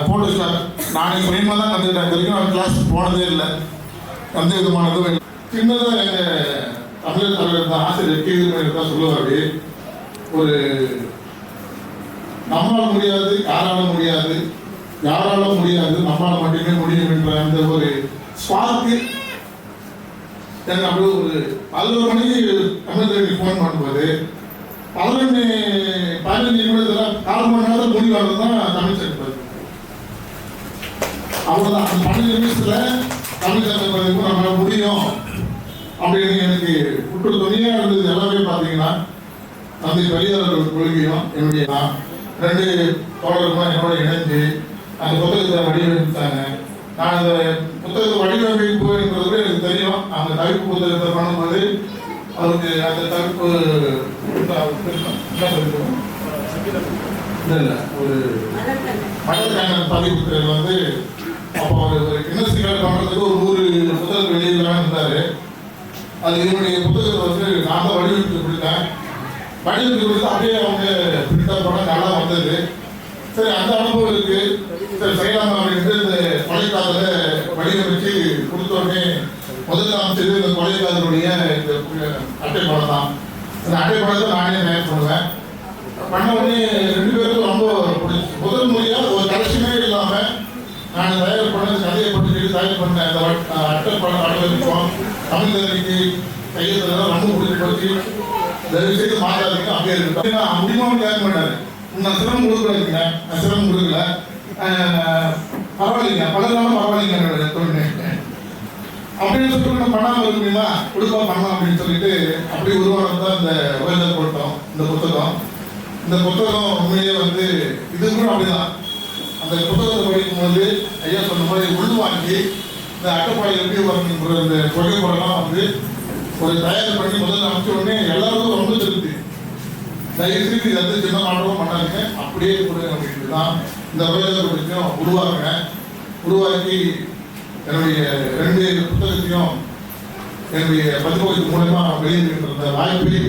Speaker 4: போட்டோ ஸ்டார் நானே சுயமாக தான் கற்றுக்கிட்டேன். வரைக்கும் நான் கிளாஸ் போனதே இல்லை, எந்த விதமானதும் இல்லை. சின்னதாக எங்கள் தமிழர் தலைவர் ஆசிரியர் கீழ்மணி தான் சொல்லுவார், ஒரு நம்மளால் முடியாது யாராலும் முடியாது, யாராலும் முடியாது நம்மளால் மட்டுமே முடியும் என்ற அந்த ஒரு ஸ்பார்க்கு எனக்கு அப்படி ஒரு 11 மணிக்கு தமிழர்களுக்கு ஃபோன் பண்ணும்போது 15 நிமிடத்தில் 4 மணி நேரம் முடிவானது தான் தமிழ் சங்கம். அவ்வளோதான், அந்த 12 நிமிஷத்தில் தமிழ் சங்கம் நம்மளால் முடியும் அப்படின்னு எனக்கு குற்ற துணியாக இருந்தது. எல்லாமே பார்த்தீங்கன்னா தந்தை பெரியார் கொள்கையும் என்னுடைய 2 தோழர்களும் என்னோட இணைஞ்சு அந்த புத்தகத்தை வடிவமைத்தாங்க. நான் அந்த புத்தகத்தை வடிவமைப்பு என்பது எனக்கு தெரியும். அந்த தலைப்பு புத்தகத்தை பண்ணும்போது அவருக்கு அந்த தலைப்பு இல்லை ஒரு மடல் பதிவு வந்து அப்போ அவர் ஒரு கிண்ணசிகள் பண்ணுறதுக்கு ஒரு 100 புத்தகம் வெளியிடலாம் இருந்தார். அது என்னுடைய புத்தகத்தை வந்து நான் தான் வடிவமைப்பு கொடுத்தேன். வடிவமைப்பு கொடுத்து அப்படியே அவங்க பிரிண்டர் பண்ண நல்லா வந்தது. சரி அந்த அனுபவம் இருக்கு, சரி செய்யலாம் அப்படின்ட்டு இந்த கொலைக்காதல வடிவமைச்சு கொடுத்தோடனே முதல்ல அமைச்சது இந்த கொலைக்காதலுடைய இந்த அட்டை படம் தான். இந்த அட்டை படத்தை நானே தயார் பண்ணுவேன். பண்ண உடனே 2 பேருக்கும் ரொம்ப பிடிச்சி முதல் முறையாக ஒரு கலெக்ஷனே இல்லாமல் நான் தயார் பண்ண கதையை பற்றி தயார் பண்ண அந்த அட்டை படம் அனுபவிப்போம். தமிழ் தலைவிக்கு கையெழுத்துல ரொம்ப பிடிச்சி தயவு செய்து மாறாதீங்க அப்படியே இருக்கு. முடியுமான்னு கேட்க மாட்டாரு, நான் சிரமம் கொடுக்குறேங்க, நான் சிரமம் கொடுக்கல, பரவாயில்லைங்க பலராலும் பரவாயில்லைங்க அப்படின்னு சொல்லிட்டு நம்ம பண்ணாமல் இருக்க முடியுமா, கொடுப்பா பண்ணலாம் அப்படின்னு சொல்லிட்டு அப்படி உருவானது தான் இந்த ஓய்தல் கூட்டம். இந்த புத்தகம் இந்த புத்தகம் உண்மையிலே வந்து இது கூட அப்படிதான். அந்த புத்தகத்தை படிக்கும்போது ஐயா சொன்ன மாதிரி உள்வாங்கி இந்த அட்டப்பாடி எப்படி வரணுங்கிற இந்த புகைப்படம்லாம் வந்து ஒரு தயார் பண்ணி முதல்ல அமைச்ச உடனே எல்லாருக்கும் ரொம்ப திருப்தி. தயவுசெய்து இதை வந்து சின்ன மாற்றமும் பண்ணாங்க, அப்படியே கொடுங்க அப்படின்ட்டு தான் இந்த வகையில் கொஞ்சம் உருவாக்கி என்னுடைய 2 புத்தகத்தையும் என்னுடைய பதிப்பகத்தின் மூலமா வெளியிடுகின்ற வாய்ப்பை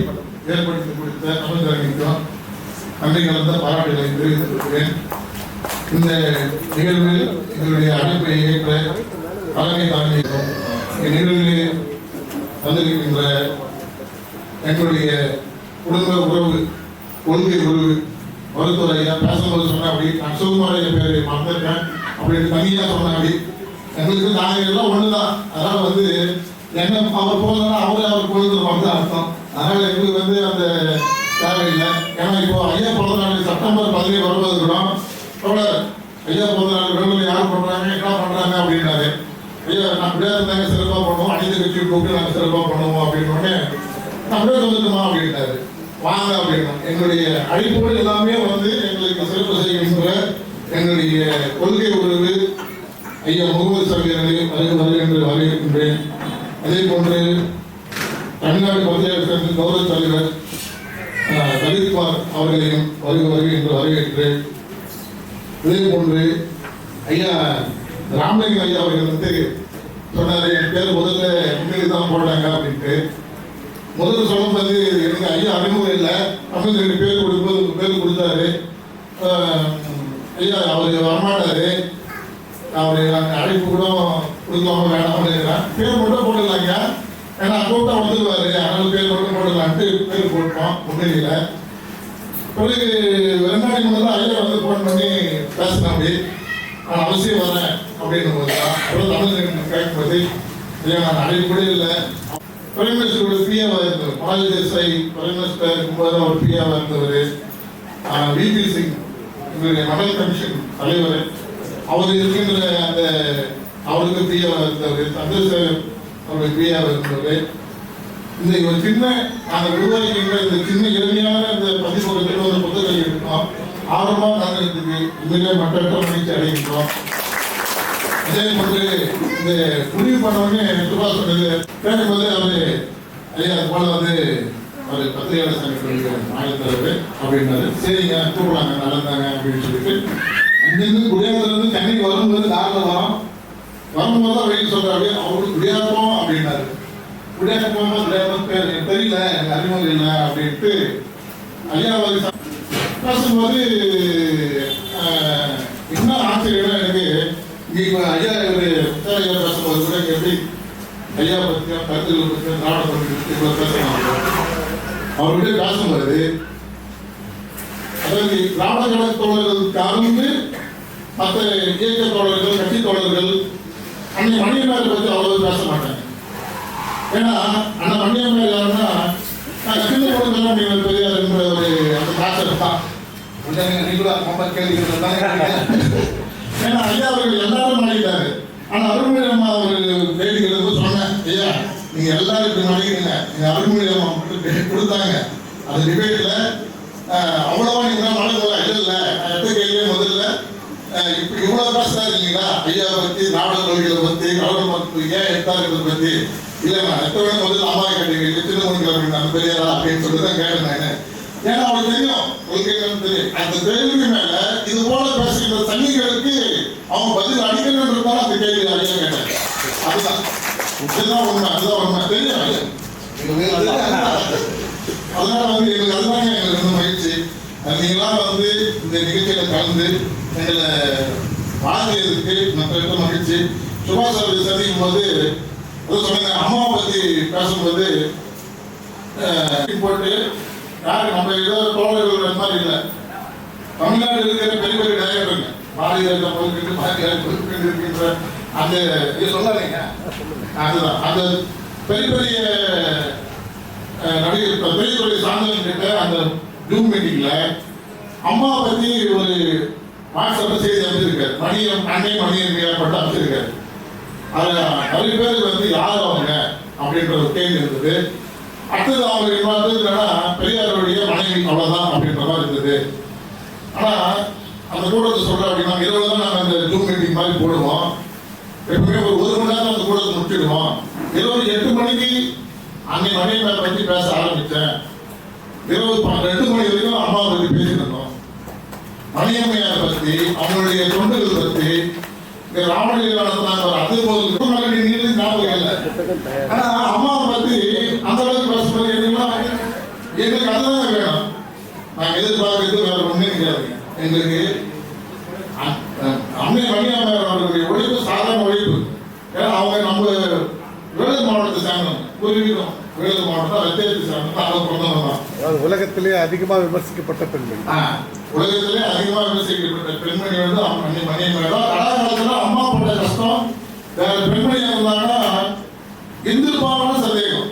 Speaker 4: ஏற்படுத்தி கொடுத்த தமிழ்தரணிக்கும் நன்றி கலந்த பாராட்டுகளை தெரிவித்திருக்கிறேன். இந்த நிகழ்வில் எங்களுடைய அழைப்பை ஏற்ற தலைமைக்கும் நிகழ்வில் வந்திருக்கின்ற எங்களுடைய குடும்ப உறவு கொள்கை உறவு மருத்துவர் ஐயா பேசும்போது சொன்ன அப்படி நான் சுகுமார் ஐயா பேரை மறந்துருக்கேன் அப்படின்னு தனியாக சொன்ன அப்படி எங்களுக்கு நாங்கள் எல்லாம் ஒண்ணுதான். அதனால வந்து என்ன அவர் போகிறதுனா அவர் போகிறது வந்து அர்த்தம். அதனால எங்களுக்கு வந்து அந்த தேவையில்லை. ஏன்னா இப்போ ஐயா பிறந்த நாள் செப்டம்பர் 17 வரும்போது கூட ஐயா பிறந்த நாள் விடுதலை யார் பண்றாங்க என்ன பண்றாங்க அப்படின்னாரு. ஐயா நான் அப்படியே இருந்தாங்க சிறப்பாக பண்ணுவோம், அனைத்து கட்சியும் கூப்பிட்டு நாங்கள் சிறப்பாக பண்ணுவோம் அப்படின்னு உடனே நான் அப்படியே வந்துட்டுமா அப்படின்னாரு. வாங்க அப்படின்னா எங்களுடைய அழைப்புகள் எல்லாமே வந்து எங்களுக்கு சிறப்பு செய்கின்ற எங்களுடைய கொள்கை உறவு ஐயா முகமது சபீரனை வருக என்று வரவேற்கின்றேன். அதே போன்று தமிழ்நாடு பஞ்சாயத்து சங்கத்தின் கௌரவ தலைவர் லலித்குமார் அவர்களையும் வருக என்று வரவேற்கிறேன். இதே போன்று ஐயா ராமலிங்கம் ஐயா அவர்கள் வந்து சொன்னாரு என் பேர் முதல்ல உங்களுக்கு தான் போட்டாங்க அப்படின்ட்டு. முதல்ல சொல்லும்போது எனக்கு ஐயா அறிமுகம் இல்லை, அப்படின்னு 2 பேர் கொடுக்கும்போது பேர் கொடுத்தாரு. ஐயா அவர் வரமாட்டாரு, அவரு நாங்கள் அழைப்பு கூட கொடுக்கலாம வேணாம்னு இருக்கிறேன். பேர் மட்டும் போட்டுடலாங்க, ஏன்னா கூப்பிட்டா வந்துடுவாரு, அதனால பேர் மட்டும் போட்டுடலான்ட்டு பேர் போட்டோம். முன்னிலையில பிறகு 2 நாளைக்கு முன்னாடி ஐயா வந்து ஃபோன் பண்ணி பேசினேன். அப்படி நான் அவசியம் வரேன் அப்படின்னும் போது தான் அப்புறம் தமிழ் கேட்கும்போது ஐயா நான் அழைப்பு கூட இல்லை. பிரைம் மினிஸ்டரோட பிஏவாக இருந்தவர் பால் தேசாய் பிரைம் மினிஸ்டர் இருக்கும்போது அவர் பிஏவாக இருந்தவர். விபி சிங் எங்களுடைய மண்டல் கமிஷன் தலைவர், அவர் இருக்கின்ற அந்த அவருக்கு பிஏவாக இருந்தவர். சந்திரசேகர் அவருடைய பிஏவாக இருந்தவர். இந்த ஒரு சின்ன நாங்கள் உருவாக்கின்ற இந்த சின்ன எளிமையான இந்த பதிப்பகத்தில் ஒரு புத்தகம் இருக்கோம். ஆர்வமாக நாங்கள் இதுக்கு உண்மையிலே மற்ற மகிழ்ச்சி அடைகின்றோம். அதே போன்று இந்த முடிவு பண்ணவொடனே சுபா சொன்னது கேட்கும்போது அவரு ஐயா அது போல வந்து அவர் பத்திரிகையாளர் சங்கத்துடைய மாநில தலைவர் அப்படின்னாரு. சரிங்க கூப்பிடலாங்க நடந்தாங்க அப்படின்னு சொல்லிட்டு அங்கிருந்து குடியாத்திலிருந்து சென்னைக்கு வரும்போது காரில் வரும்போது தான் வெயில் சொல்றாரு. அவருக்கு குடியாத்தம் அப்படின்னாரு. குடியாத்தம் பேர் எனக்கு தெரியல, எனக்கு அறிமுகம் இல்லை அப்படின்ட்டு ஐயா பேசும்போது இன்னும் ஆச்சரியம் எனக்கு. இப்போ ஐயா இவர் பேசும்போது கூட எப்படி ஐயா பற்றியும் கருத்துக்களை பற்றியும் திராவிட பற்றி பேசுறாங்க. அவர்கிட்ட பேசும்போது அதாவது திராவிட கழக தோழர்கள் கலந்து மற்ற இயக்க தோழர்கள் கட்சி தோழர்கள் அன்னை மணியம்மாரை பற்றி அவ்வளவு பேச மாட்டாங்க. ஏன்னா அந்த மணியம்மார் யாருன்னா சின்ன பொருட்கள் நீங்கள் பெரியார் என்ற ஒரு அந்த காசு தான் நீங்களா ரொம்ப கேள்விகள் தான். ஏன்னா ஐயா அவர்கள் எல்லாரும் மாறிட்டாரு. ஆனா அருள்மொழி அம்மா அவர்கள் கேள்விகள் சொன்னேன், ஐயா நீங்க எல்லாரும் இப்படி மாறிக்கிறீங்க, நீங்க அருள்மொழி அம்மா கொடுத்தாங்க அந்த டிபேட்ல அவ்வளவா நீங்க மாறல இல்லை எத்த கேள்வியே முதல்ல இப்ப இவ்வளவு பேசுறாரு இல்லைங்களா ஐயா பத்தி திராவிட கொள்கைகளை பத்தி கவர்மெண்ட் மக்கள் ஏன் எடுத்தாருன்றதை பத்தி இல்லைங்க எத்தனை முதல்ல அம்மா கேட்டீங்க திருமணம் அந்த பெரியாரா அப்படின்னு சொல்லிதான் கேட்டேன். ஏன்னா அவருக்கு தெரியும் கொள்கைகள் தெரியும். அந்த கேள்விக்கு மேல இது போல பேசுகின்ற சங்கிகளுக்கு அவங்க பதில் அடிக்கணும்ன்றதால அந்த கேள்வி அறிய கேட்டாங்க. அதுதான் இதுதான் உண்மை, அதுதான் உண்மை தெரியும். அதனால வந்து எங்களுக்கு அதுதாங்க எங்களுக்கு மகிழ்ச்சி. நீங்களாம் வந்து இந்த நிகழ்ச்சியில கலந்து எங்களை வாழ்க்கையதுக்கு மற்ற மகிழ்ச்சி. சுபாஷ் அவர்கள் சந்திக்கும் போது சொன்னாங்க அம்மாவை பத்தி பேசும்போது போட்டு யாரு நம்ம ஏதோ தோழர்கள் மாதிரி இல்லை. தமிழ்நாடு இருக்கிற பெரிய பெரிய டைரக்டருங்க பாரதிய ஜனதா பொதுக்கிட்டு இருக்கின்ற அந்த இது சொல்லாதீங்க. அதுதான் அந்த பெரிய பெரிய நடிகர் பெரிய பெரிய சாதனை கிட்ட அந்த ஜூம் மீட்டிங்ல அம்மா பத்தி ஒரு வாட்ஸ்அப்ல செய்தி அமைச்சிருக்காரு. மணியம் அன்னை மணியம் ஏற்பட்டு அமைச்சிருக்காரு. அதுல நிறைய பேருக்கு வந்து யார் அவங்க அப்படின்ற ஒரு கேள்வி இருந்தது. அடுத்தது அவங்க என்னன்னா பெரியாருடைய மனைவி அவ்வளவுதான் அப்படின்ற மாதிரி இருந்தது. ஆனா அந்த கூட்டத்தை சொல்றேன் அப்படின்னா இரவு தான் நாங்கள் அந்த ஜூம் மீட்டிங் மாதிரி போடுவோம். எப்பவுமே ஒரு மணி நேரம் அந்த கூட்டத்தை முடிச்சிடுவோம். இரவு 8 மணிக்கு அன்னை மனைவி பற்றி பேச ஆரம்பித்தேன். இரவு 2 மணி வரைக்கும் அம்மாவை பற்றி பேசியிருந்தோம். மணியம்மையாரை பற்றி, அவங்களுடைய தொண்டுகள் பற்றி, ராமலிங்க நடத்தினாங்க. அது போது நீங்க ஞாபகம் இல்லை. ஆனா அம்மாவை பற்றி அந்த அளவுக்கு பேசுறது எங்களுக்கு அதுதான் வேணும். நாங்கள் எதிர்பார்க்கறது வேற ஒண்ணே கிடையாதுங்க. எங்களுக்கு அன்னை மணியம்மையார் அவர்களுடைய உழைப்பு சாதாரண உழைப்பு. ஏன்னா அவங்க நம்ம வேலூர் மாவட்டத்தை சேர்ந்தோம். பூர்வீகம் வேலூர் மாவட்டம் ரத்தியத்தை சேர்ந்தோம். அவங்க பிறந்தவங்க தான்.
Speaker 1: உலகத்திலே அதிகமாக விமர்சிக்கப்பட்ட பெண்மணி.
Speaker 4: உலகத்திலே அதிகமாக விமர்சிக்கப்பட்ட பெண்மணி வந்து அன்னை மணியம்மையார் தான். கலாகாலத்துல அம்மா பட்ட கஷ்டம் வேற பெண்மணியா இருந்தாங்கன்னா எந்திருப்பாங்கன்னா சந்தேகம்.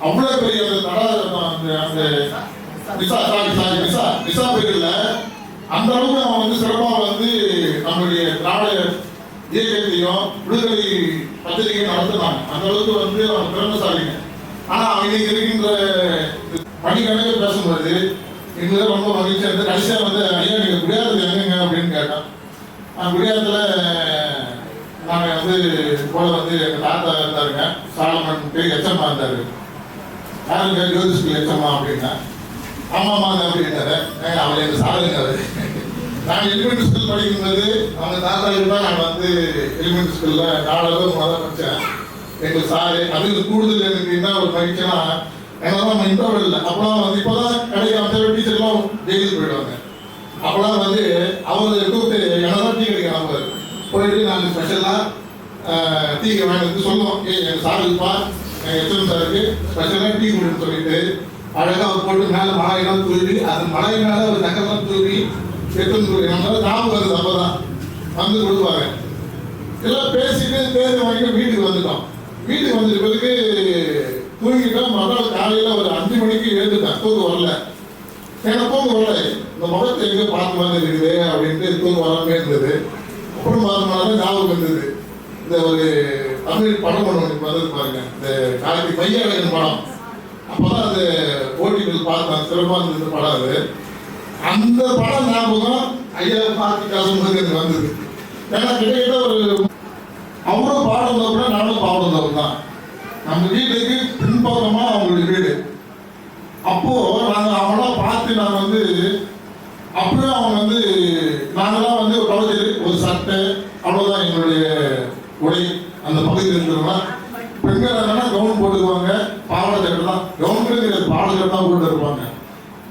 Speaker 4: அவ்வளவு பெரிய விசா பேர்ல அந்த அளவுக்கு அவன் வந்து சிறப்பாக வந்து நம்மளுடைய திராவிட இயக்கத்தையும் விடுதலை பத்திரிகை நடத்தினாங்க. அந்த அளவுக்கு வந்து அவன் திறமைசாலிங்க. ஆனா இன்னைக்கு இருக்கின்ற மணிக்கணக்கு பேசும்போது எங்களுக்கு ரொம்ப மகிழ்ச்சியா இருந்து கடைசியா வந்து ஐயா நீங்க குடியாரத்துல எங்கங்க அப்படின்னு கேட்டான். குடியாரத்துல நாங்க வந்து போல வந்து எங்க தாத்தா இருந்தாருங்க, சாலமன் எச்சம்மா இருந்தாரு. யாருங்க ஜோதிஷ்குல் எச்சம்மா அப்படின்னா ஆமாமா அப்படின்னாரு. அவர் எங்க சாருங்க. நாங்கள் எலிமெண்ட்ரி ஸ்கூல் படிக்கும்போது அவங்க தாத்தாவுக்கு தான் நான் வந்து எலிமெண்ட்ரி ஸ்கூல்ல 4 அளவு முதல்ல படித்தேன். எங்களுக்கு சாரு அதுக்கு கூடுதல் எனக்கு என்ன ஒரு மகிழ்ச்சினா என்னதான் இன்டர்வல் இல்லை. அப்பெல்லாம் வந்து இப்போதான் கிடைக்கிற டீச்சர்லாம் ஜெயிலுக்கு போயிடுவாங்க. அப்பெல்லாம் வந்து அவர் கூப்பிட்டு என்னதான் டீ கிடைக்க நம்பர் போயிட்டு நாங்கள் ஸ்பெஷலாக டீ வேணும்னு சொல்லுவோம். எங்கள் சாருக்குப்பா எங்கள் எச்எம் சாருக்கு ஸ்பெஷலாக டீ கொடுன்னு சொல்லிட்டு அழகாக அவர் போட்டு மேலே மழையெல்லாம் தூவி அது மழை மேலே ஒரு நகரெல்லாம் தூவி ஞாபகம் வருது. அப்பதான் வந்து கொடுப்பாங்க. எல்லாம் பேசிட்டு தேர்தல் வாங்கிட்டு வீட்டுக்கு வந்துட்டோம். வீட்டுக்கு வந்துட்டு பிறகு தூங்கிட்டோம். மறுநாள் காலையில ஒரு 5 மணிக்கு எழுந்துட்டேன். தூக்கம் வரல. ஏன்னா தூக்கம் வரல, இந்த முகத்தை எங்க பார்த்து மாதிரி இருக்குது அப்படின்ட்டு தூக்கம் வராமே இருந்தது. அப்புறம் பார்த்தோம்னா ஞாபகம் இருந்தது. இந்த ஒரு தமிழ் படம் ஒன்று வந்தது பாருங்க, இந்த காலத்தி மையழகன் படம். அப்பதான் அந்த ஓட்டிகள் பார்த்தேன். சிறப்பாக இருந்தது படம். அது அந்த படம் ஞாபகம் ஐயா பார்த்து பேசும்போது எனக்கு வந்தது. ஏன்னா கிட்டத்தட்ட ஒரு அவரும் பாடம் கூட நானும் பாடம் தான். நம்ம வீட்டுக்கு பின்பக்கமா அவங்களுடைய வீடு. அப்போ நாங்கள் அவங்களாம் பார்த்து நான் வந்து அப்பவே அவங்க வந்து நாங்களாம் வந்து ஒரு கவலை ஒரு சட்டை அவ்வளோதான் எங்களுடைய உடை. அந்த பகுதியில் இருக்கிறவங்க பெண்கள் என்னன்னா கவுன் போட்டுக்குவாங்க, பாவாடை சட்டை தான். கவுன் கிடையாது, பாவாடை சட்டை தான் போட்டு இருப்பாங்க.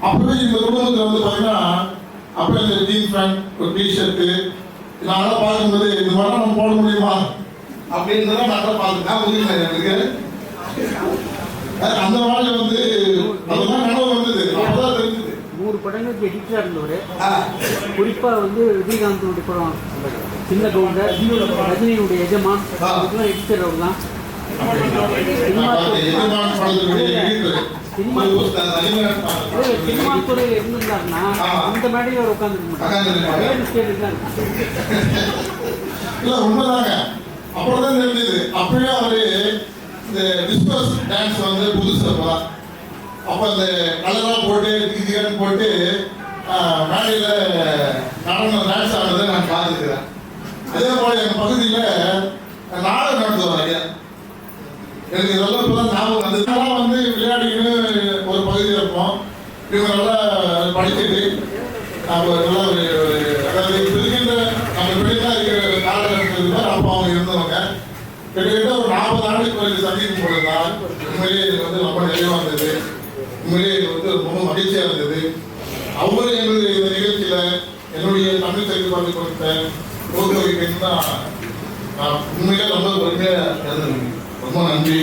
Speaker 4: அப்பவே இந்த குடும்பத்தில் வந்து பார்த்தீங்கன்னா அப்போ இந்த ஜீன்ஸ் பேண்ட் ஒரு டிஷர்ட்டு நாங்களாம் பார்க்கும்போது இந்த மாதிரிலாம் நம்ம போட முடியுமா அப்படின்றத நாங்களாம் பார்த்துக்கலாம். எனக்கு அந்த மாதிரி வந்து அதெல்லாம் கனவு வந்தது. அப்போதான் தெரிஞ்சது.
Speaker 2: 100 படங்களுக்கு எடிட்டராக இருந்தவர். குறிப்பாக வந்து விஜயகாந்தோட படம் சின்ன கவுண்டர், ரஜினியுடைய எஜமான், அதுக்கெல்லாம் எடிட்டர் அவர் தான். சினிமா துறையில் இருந்திருந்தாருன்னா இந்த மேடையில் அவர் உட்காந்துருக்க
Speaker 4: இல்ல உண்மைதாங்க. அப்படிதான் தெரிஞ்சது. அப்பவே அவரு இந்த டிஸ்கஸ் டான்ஸ் வந்து புதுசா அப்ப இந்த கலரெல்லாம் போட்டு திகிதிகன்னு போட்டு மேடையில நடன டான்ஸ் ஆனதை நான் பார்த்துக்கிறேன். அதே போல எங்க பகுதியில நாடகம் நடத்துவாங்க. எனக்கு இதெல்லாம் இப்பதான் ஞாபகம் வந்து இதெல்லாம் வந்து விளையாடின்னு ஒரு பகுதியில் இருப்போம். இவங்க நல்லா படிச்சுட்டு நம்ம நல்லா அதாவது இருக்கின்ற நம்ம வெளியில இருக்கிற காலகட்டத்தில் அப்போ அவங்க இருந்தவங்க கிட்டத்தட்ட ஒரு 40 ஆண்டுக்கு பிறகு சந்திக்கும் பொழுதுதான் உண்மையிலேயே இது வந்து ரொம்ப நிறைவா இருந்தது. உண்மையிலேயே இது வந்து ரொம்ப மகிழ்ச்சியா இருந்தது. அவங்களும் எங்களுடைய இந்த நிகழ்ச்சியில என்னுடைய தமிழ் செய்தி பார்த்து கொடுத்த ஊக்குவிக்கணும் தான் நான் உண்மையிலே ரொம்ப பெருமையா இருந்தேன். ரொம்ப நன்றி.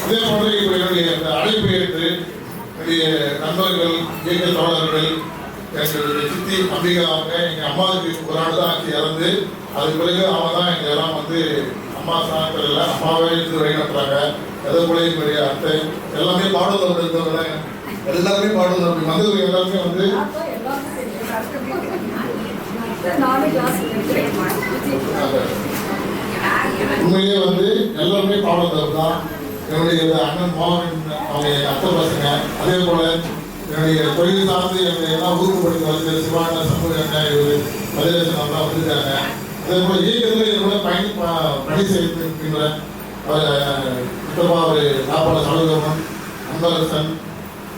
Speaker 4: இதே போன்ற என்னுடைய அழைப்பு ஏற்று என்னுடைய நண்பர்கள், இயக்க தோழர்கள், எங்களுடைய சித்தி அம்பிகா அவங்க எங்கள் அம்மாவுக்கு ஒரு ஆண்டு தான் ஆச்சு இறந்து. அதுக்கு பிறகு அவங்க தான் எங்கள் எல்லாம் வந்து அம்மா சாணத்தில் இல்லை அம்மாவே இருந்து வழிநடத்துறாங்க. எதை போல எங்களுடைய அத்தை எல்லாமே பாடுதல் இருந்தவங்க எல்லாருமே பாடுதல் அப்படி வந்தவங்க எல்லாருமே வந்து உண்மையிலேயே வந்து எல்லாருமே பாடுதல் தான்.
Speaker 6: என்னுடைய அண்ணன் மோகன் அவங்க அத்தை பசங்க, அதே போல என்னுடைய தொழில் சார்ந்து என்னுடைய எல்லாம் ஊக்கப்படுத்தி வந்து சிவான சமூக பதிலேசன் அவங்க வந்துருக்காங்க. அதே போல இயக்கத்தில் என்னோட பணி செய்திருக்கின்ற ஒரு சாப்பாடு சலோகமன், அன்பரசன்,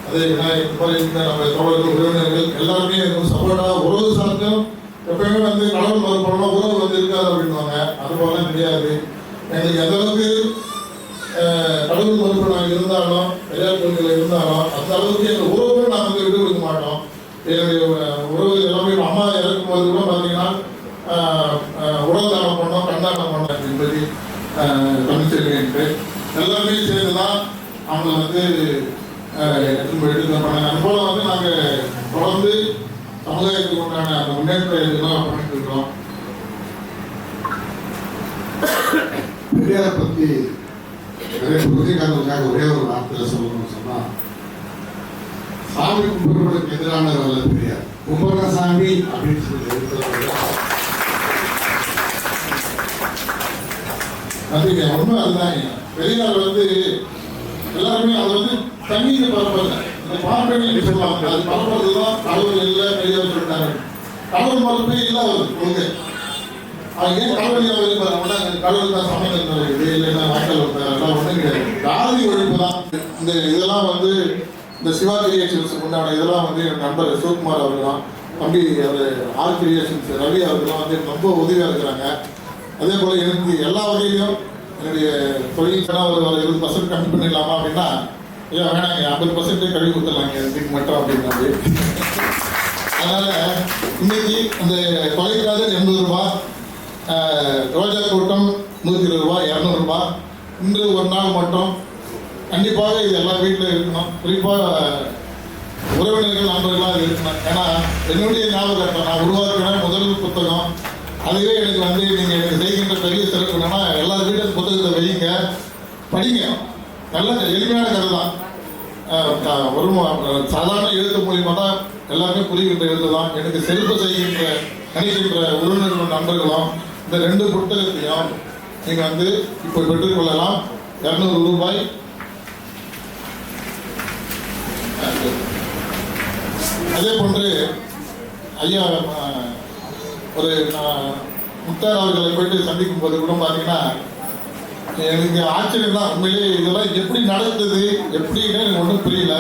Speaker 6: அதே விநாயகர், நம்ம தோழர்கள் உறவினர்கள் எல்லாருமே சப்போர்ட்டாக உறவு சார்ந்தும் எப்பயுமே வந்து கடவுள் மறுபடலாம் உறவு வந்து இருக்காது அப்படின்வாங்க. அதுபோல கிடையாது. எங்களுக்கு எந்த அளவுக்கு கடவுள் மறுப்பு நாங்கள் இருந்தாலும் பெரியார் கொள்கையில் இருந்தாலும் அந்த அளவுக்கு எங்கள் உறவுகளை நாங்கள் வந்து விட்டு கொடுக்க மாட்டோம். என்னுடைய உறவு எல்லாமே அம்மா இறக்கும் போது கூட பார்த்தீங்கன்னா உடல் தானம் பண்ணோம், கண்ணாட்டம் பண்ணோம் என்பது தமிழ்ச்செல்வி எல்லாருமே சேர்ந்து தான் அவங்களை வந்து எடுத்து பண்ணாங்க. அது போல வந்து நாங்கள் தொடர்ந்து சமுதாயத்துக்கு உண்டான அந்த முன்னேற்ற இதெல்லாம் பண்ணிட்டு இருக்கிறோம்.
Speaker 1: பெரியாரை பற்றி விஜயகாந்தனுக்காக ஒரே ஒரு வார்த்தையில சொல்லணும்னு சொன்னா, சாமி கும்பிடுவதற்கு எதிரானவர் அல்ல பெரியார், கும்பிடுற சாமி அப்படின்னு சொல்லி
Speaker 6: அதுங்க உண்மை அதுதான். பெரியார் வந்து எல்லாருமே அதை வந்து தண்ணீரை பரப்பல, இந்த பார்ப்பனை சொல்லுவாங்க, அது பரப்புறதுதான் கடவுள் இல்லை பெரியார் சொல்லிட்டாங்க. கடவுள் மறுப்பே இல்லாத கொள்கை. அவங்க ஏன் கடவுள் கடவுள் தான் சமையல் இருக்குது, இல்லைன்னா வாய்க்கால் எல்லாம் ஒன்றும் கிடையாது. ஜாதி ஒழிப்பு தான். இந்த இதெல்லாம் வந்து இந்த சிவா கிரியேஷன்ஸ் உண்டான இதெல்லாம் வந்து என் நண்பர் சிவகுமார் அவர்களாம், தம்பி அவர் ஆர் கிரியேஷன்ஸ் ரவி அவர்களாம் வந்து ரொம்ப உதவியாக இருக்கிறாங்க. அதே போல் எனக்கு எல்லா வகையிலையும் என்னுடைய தொழில் ஒரு 20% கம்மி பண்ணிடலாமா அப்படின்னா, ஐயா வேணாங்க 50% கழுவி கொடுத்துடலாங்க இதுக்கு மட்டும் அப்படின்னாரு. அதனால் இன்னைக்கு அந்த தொலைக்காத 80 ரூபா, ரோஜா கூட்டம் 120 ரூபா, 200 ரூபா. இன்று ஒரு நாள் மட்டும் கண்டிப்பாக இது எல்லா வீட்டிலும் இருக்கணும். குறிப்பாக உறவினர்கள் நண்பர்களாக இருக்கணும். ஏன்னா என்னுடைய ஞாபகத்தை நான் உருவாக்கின முதல் புத்தகம் அதுவே எனக்கு வந்து நீங்கள் எனக்கு செய்கின்ற பெரிய சிறப்பு என்னன்னா, எல்லா வீடும் புத்தகத்தை வைங்க, படிங்க. நல்ல எளிமையான கதை தான். ஒரு சாதாரண எழுத்து மூலியமாக தான் எல்லாருமே புரிகின்ற எழுத்து தான். எனக்கு சிறப்பு செய்கின்ற நினைக்கின்ற உறவினர்கள் நண்பர்களும் இந்த 2 புத்தகத்தையும் நீங்கள் வந்து இப்போ பெற்றுக்கொள்ளலாம். 200 ரூபாய். அதே போன்று ஐயா ஒரு முக்தார் அவர்களை போயிட்டு சந்திக்கும் போது கூட பார்த்தீங்கன்னா எனக்கு ஆச்சரியம் தான். உண்மையிலே இதெல்லாம் எப்படி நடந்தது எப்படின்னு எனக்கு ஒன்றும் புரியல.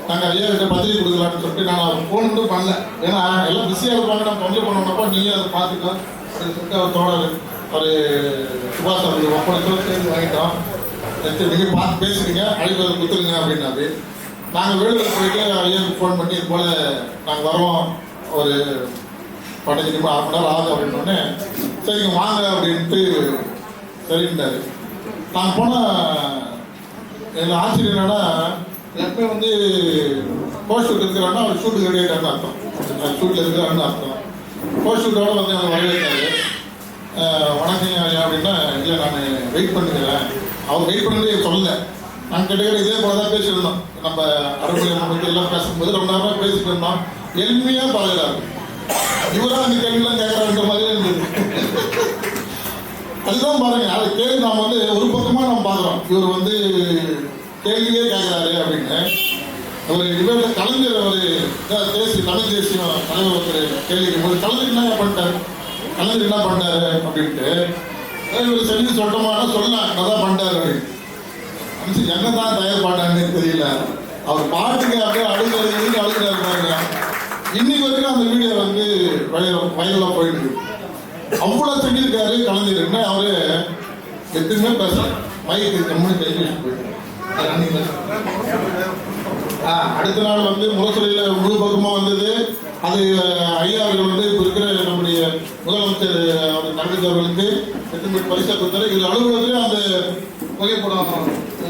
Speaker 6: நாங்கள் ஐயா கிட்ட பத்திரிகை கொடுக்கலான்னு சொல்லிட்டு நான் ஃபோன் மட்டும் பண்ணல. ஏன்னா எல்லாம் பிஸியாக இருப்பாங்க, நம்ம தொண்டை பண்ணோம்னப்போ நீயும் அதை பார்த்துக்கோ அப்படின்னு சொல்லிட்டு அவர் தோழர் ஒரு சுபாஷ் அவர்கள் ஒப்படைச்சோம் சேர்ந்து வாங்கிட்டோம். நீங்கள் பார்த்து பேசுறீங்க, அழைப்பதை கொடுத்துருங்க அப்படின்னாரு. நாங்கள் வேலூரில் போயிட்டு ஐயாவுக்கு ஃபோன் பண்ணி இது போல் நாங்கள் வரோம், ஒரு 15 நிமிடம் 1/2 மணி நேரம் ஆகுது அப்படின்னோடனே சரிங்க வாங்க அப்படின்ட்டு சரிண்டாரு. நான் போனால் எனக்கு ஆச்சரியம் என்னன்னா, எப்பவுமே வந்து போஸ்ட் ஷூட் இருக்கிறான்னா அவர் ஷூட்டுக்கு ரெடி ஆகிட்டாருன்னு அர்த்தம், ஷூட்டில் இருக்கிறாருன்னு அர்த்தம். போஸ்ட் ஷூட்டோட வந்து எனக்கு வரவேற்காரு. வணக்கம் ஐயா அப்படின்னா, இல்லை நான் வெயிட் பண்ணுகிறேன். அவர் வெயிட் பண்ணதே சொல்லலை. நாங்கள் கிட்டத்தட்ட இதே போல தான் பேசியிருந்தோம். நம்ம அறுபடி நமக்கு எல்லாம் பேசும்போது ரொம்ப நேரம் பேசிட்டு இருந்தோம். எளிமையாக பழகிறாரு. இவராக அந்த கேள்விலாம் கேட்குறான்ற மாதிரி இருந்தது. அதுதான் பாருங்க, அதை கேள்வி நாம் வந்து ஒரு பக்கமாக நம்ம பார்க்குறோம். இவர் வந்து கேள்வியே கேட்குறாரு அப்படின்னு. ஒரு இவரோட கலைஞர் ஒரு தேசிய தமிழ் தேசியம் தலைவர் ஒரு கேள்விக்கும் போது கலைஞர் என்ன பண்ணிட்டாரு, கலைஞர் என்ன பண்ணாரு அப்படின்ட்டு இவர் செஞ்சு சொல்லிட்டோமான சொல்லலாம் நல்லா பண்ணிட்டாரு அப்படின்னு. என்ன தான் தயார் பாட்டான்னு தெரியல. அவர் பாட்டுக்கு அப்படியே அழுகிறாரு பாருங்க. இன்னைக்கு வரைக்கும் அந்த வீடியோ வந்து வைரலாக போயிட்டு இருக்கு. அவ்வளோ செஞ்சிருக்காரு கலைஞர். என்ன அவரு எதுவுமே பேச மைக்கு கம்முனு கைது போயிட்டு அடுத்த நாள் வந்து முரசொலியில் முழு பக்கமாக வந்தது. அது ஐயா அவர்கள் வந்து இப்போ இருக்கிற நம்முடைய முதலமைச்சர் அவர் தங்கச்சி அவர்களுக்கு 8 மீட்டர் பரிசா கொடுத்தாரு. இது அலுவலகத்திலே அந்த புகைப்படம்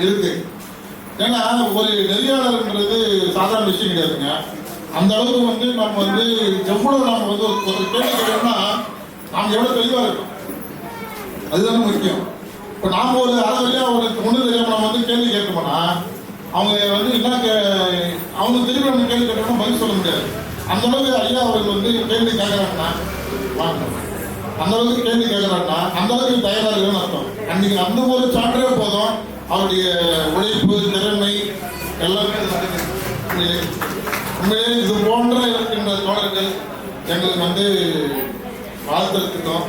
Speaker 6: இருக்கு. ஏன்னா ஒரு நெறியாளர்ன்றது சாதாரண விஷயம் கிடையாதுங்க. அந்த அளவுக்கு வந்து நம்ம வந்து எவ்வளோ நம்ம வந்து ஒரு கேள்வி கேட்டோம்னா நாம் எவ்வளோ தெளிவாக இருக்கோம், அதுதானே முக்கியம். இப்போ நாம் ஒரு அளவுலையாக ஒரு ஒன்று தெரியாமல் நம்ம வந்து கேள்வி கேட்கணும்னா அவங்க வந்து என்ன அவங்க திரும்பி நம்ம கேள்வி கேட்டோம்னா பதில் சொல்ல முடியாது. அந்த அளவுக்கு ஐயா அவர்கள் வந்து கேள்வி கேட்குறாங்கன்னா அந்த அளவுக்கு கேள்வி கேட்குறாங்கன்னா அந்த அளவுக்கு தயாராக இருக்குன்னு அர்த்தம். அன்றைக்கி அந்த ஒரு சான்றே போதும்
Speaker 4: அவருடைய உழைப்பு திறமை எல்லாமே உண்மையிலே இது போன்ற இருக்கின்ற தோழர்கள் எங்களுக்கு வந்து வாழ்த்துறதுக்கும்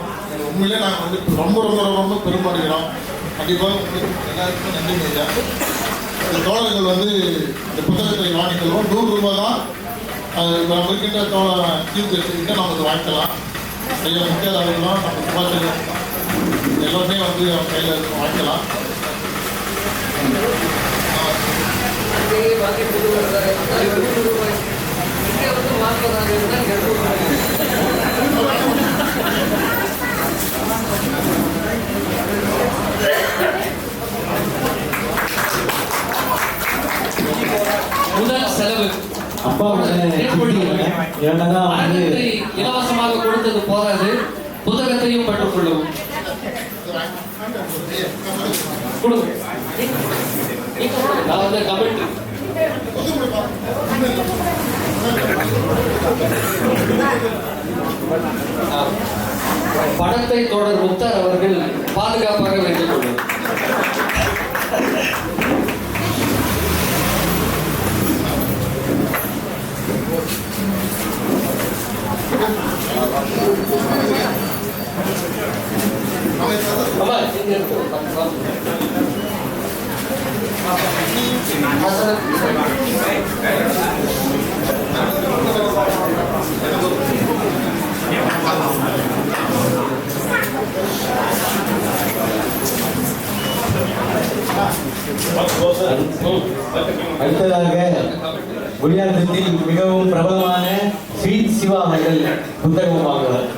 Speaker 4: உண்மையிலே நாங்கள் வந்து ரொம்ப ரொம்ப ரொம்ப பெருமடைகிறோம். கண்டிப்பாக உங்களுக்கு எல்லாருக்கும் நன்றி ஐயா. இந்த தோழர்கள் வந்து இந்த புத்தகத்தை வாங்கிக்கலாம். 100 ரூபாய் தான். அது நம்ம இருக்கின்ற தீர்த்து வச்சுக்கிட்டு நம்ம அதை வாங்கிக்கலாம். ஐயா முக்கிய அளவுலாம் நம்ம சுபாஷ் எல்லாருமே வந்து அவங்க கையில் வாங்கிக்கலாம்.
Speaker 9: முதல் செலவு
Speaker 5: அப்பா
Speaker 9: இலவசமாக கொடுத்தது போதாது, புத்தகத்தையும் பெற்றுக்கொள்ளவும். நான் வந்து கமெண்ட் படத்தை தொடர் முக்தார் அவர்கள் பாதுகாப்பாக வைத்துக் கொள்வார்.
Speaker 5: அடுத்ததாக புளியாந்தத்தில் மிகவும் பிரபலமான ஸ்வீட் சிவா அவர்கள் புத்தகம் வாங்குவார்.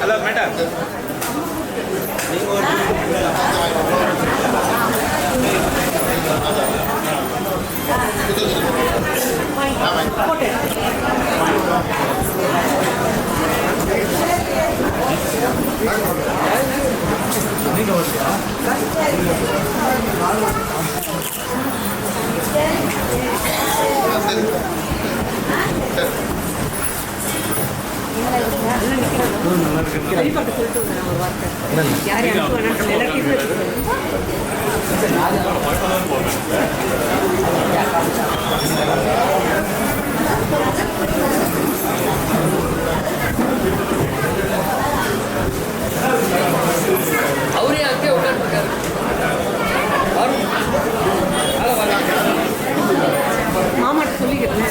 Speaker 3: ஹலோ மேடம்
Speaker 9: அவரே அங்கே உட்கார்ந்துருக்காரு.
Speaker 10: மாமாட்ட சொல்லிக்கிறேன்.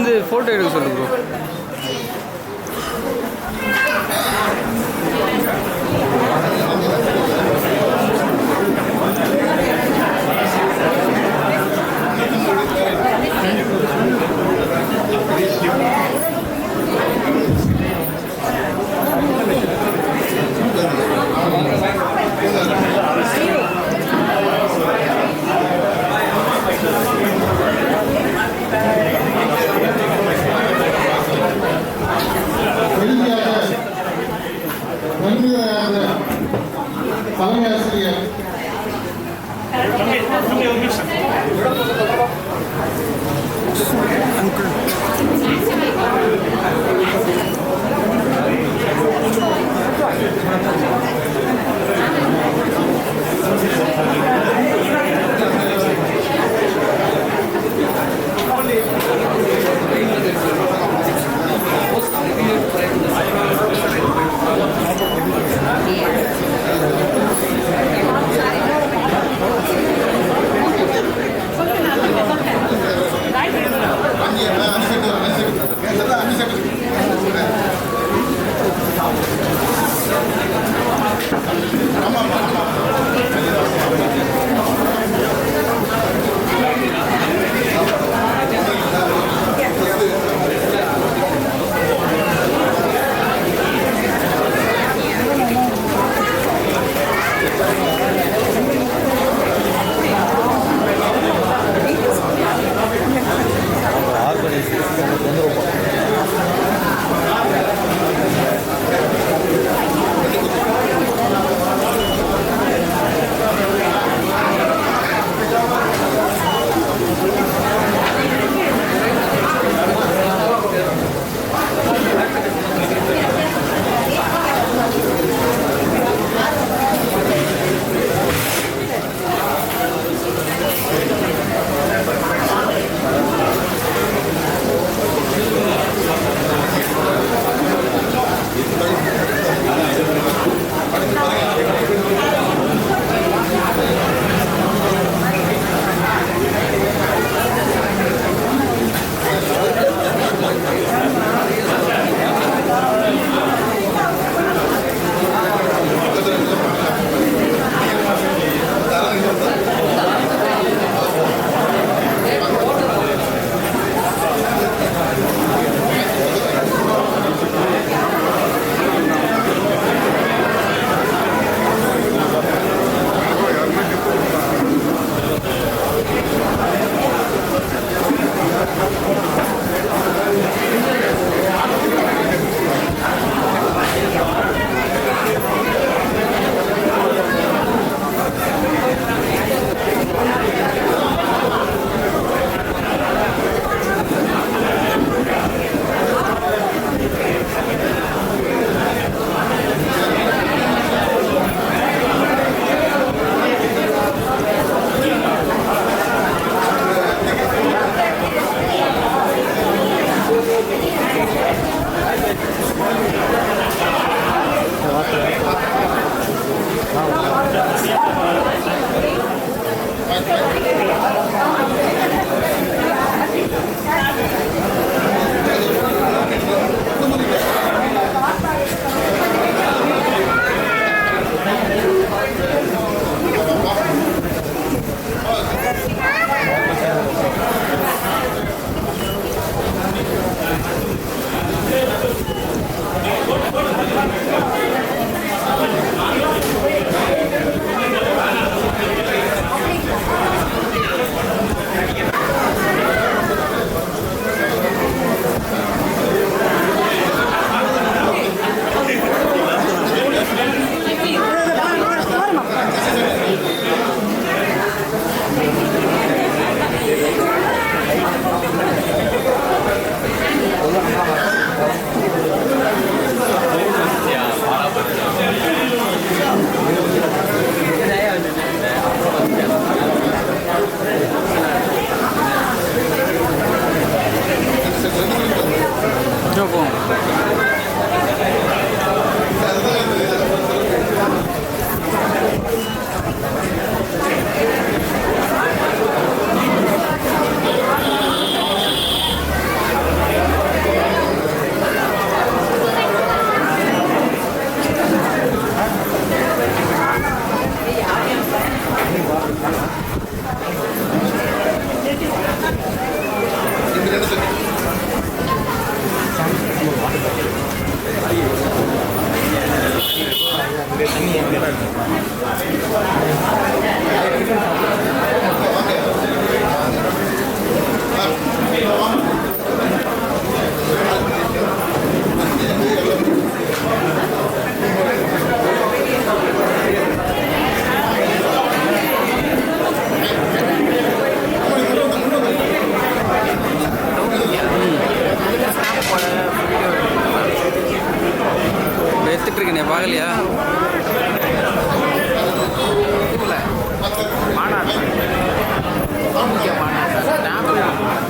Speaker 3: வந்து ஃபோட்டோ எடுக்க சொல்லு ப்ரோ.
Speaker 4: தலைமை ஆசிரியர்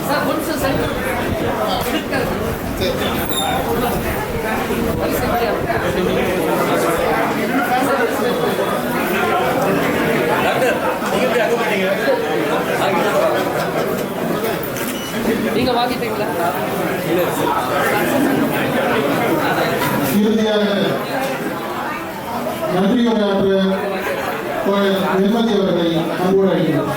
Speaker 9: சார் கொஞ்சம் சென்டர் நீங்க வாங்கிட்டீங்களா?
Speaker 4: இறுதியாக நன்றி உரையாற்ற நிர்மதி அவர்களை அன்போடு அழைக்கிறோம்.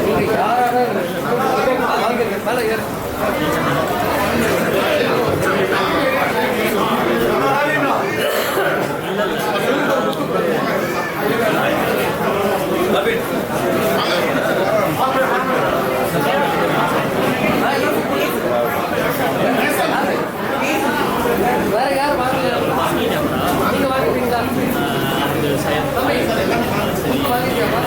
Speaker 9: நீங்க யாராவது மேல ஏறு. வேற யாரும் வாங்கல. நீங்க வாங்கிட்டீங்களா? தம்பி, நீங்க வாங்கிட்டீங்களா?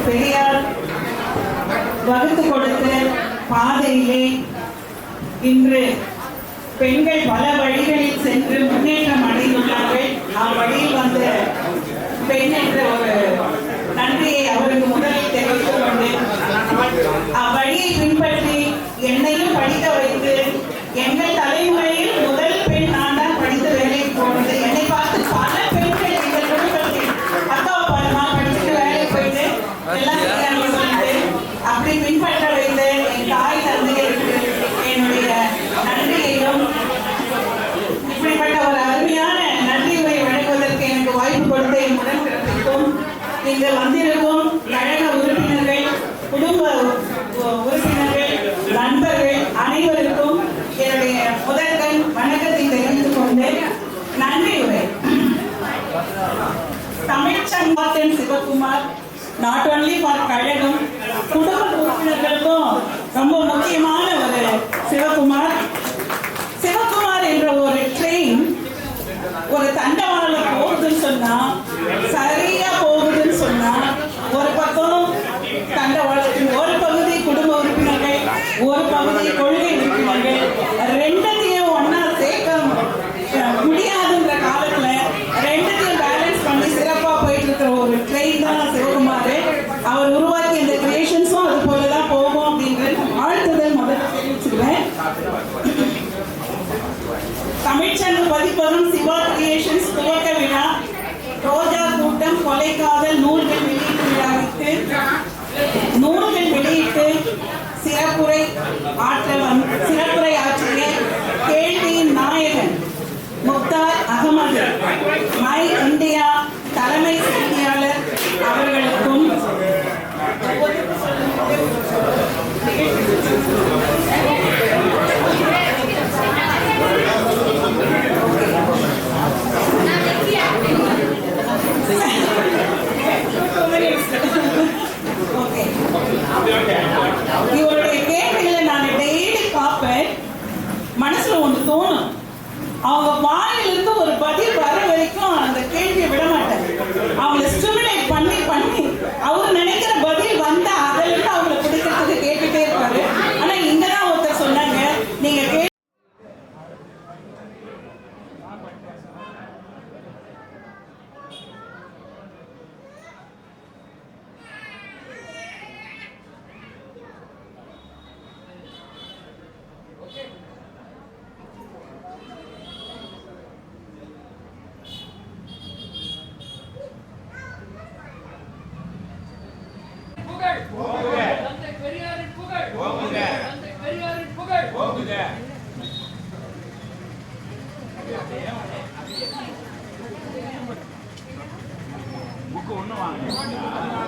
Speaker 7: பெரியார் வகுத்து கொடுத்த பாதையிலே இன்று பெண்கள் பல வழிகளில் சென்று முன்னேற்றம் அடைந்துள்ளார்கள். அவ்வழியில் வந்த பெண் என்ற ஒரு நன்றியை அவருக்கு முதலில் தெரிவித்துக் கொண்டு அவ்வழியை பின்பற்றி என்னையும் படிக்க வைத்து எங்கள் தலைமுறையில் முதல் பெண் நான் தான் படித்து வேலைக்கு போனது. என்னை பார்த்து பல பெண்கள் எங்கள் குடும்பத்தில் அக்கா பாருமா படிச்சுட்டு வேலைக்கு போயிட்டு எல்லாம் சொல்லிட்டு அப்படி பின்பற்ற வைத்த என் தாய் தந்தையருக்கு என்னுடைய நன்றியையும் இப்படிப்பட்ட ஒரு அருமையான நன்றி உரை வழங்குவதற்கு எனக்கு வாய்ப்பு கொடுத்த என் உடன்பிறப்பிற்கும் இங்கு வந்திருக்கும் கழக உறுப்பினர்கள், குடும்ப உறுப்பினர்கள், நண்பர்கள் அனைவருக்கும் என்னுடைய முதற்கண் வணக்கத்தை தெரிவித்துக் கொண்டு நன்றி உரை. தமிழ்ச்சங்கத்தின் சிவகுமார் நாட் ஒன்லி ஃபார் கழகம், குடும்ப உறுப்பினர்களுக்கும் ரொம்ப முக்கியமான ஒரு சிவகுமார். சிவகுமார் என்ற ஒரு ட்ரெயின் ஒரு தண்டவாளம் போகுதுன்னு சொன்னா, சரியா போகுதுன்னு சொன்னா, ஒரு பக்கம் தண்டவாளத்தின் ஒரு பகுதி குடும்ப உறுப்பினர்கள், ஒரு பகுதி கொள்கை உறுப்பினர்கள், ரெண்டத்தையும் ஒன்னா சேர்க்க முடியாதுன்ற காலத்துல ரெண்டத்தையும் பேலன்ஸ் பண்ணி சிறப்பா போயிட்டு இருக்கிற ஒரு ட்ரெயின் தான் சிவகுமார். அவர் உருவாக்கி இந்த கிரியேஷன்ஸும் அது போலதான் போகும் அப்படின்றது வாழ்த்துதல் முதல்ல தெரிவிச்சுக்குவேன். தமிழ்ச்சங்க பதிப்பகம் சிவா கிரியேஷன்ஸ் துவக்க விழா, ரோஜா கூட்டம், கொலைக்காதல் நூல்கள் வெளியீட்டு விழாவிற்கு நூல்கள் வெளியிட்டு சிறப்புரை ஆற்றிய கேள்வியின் நாயகன் முக்தார் அகமது மை இந்தியா தலைமை செய்தியாளர் அவர்களுக்கும் இவருடைய கேள்விகளை நான் டெய்லி பார்ப்பேன். மனசுல ஒன்று தோணும், அவங்க வாயிலிருந்து ஒரு பதில் வர வரைக்கும் அந்த கேள்வியை விட மாட்டாங்க. அவங்களை ஸ்டிமுலேட் பண்ணி பண்ணி அவர் நினைக்கிற பதில் வந்தா அதிலிருந்து அவங்களை பிடிக்கிறதுக்கு கேட்டுட்டே இருப்பாரு. ஆனா இங்கதான் ஒருத்தர் சொன்னாங்க, நீங்க
Speaker 3: புக்கு ஒன்று வாங்க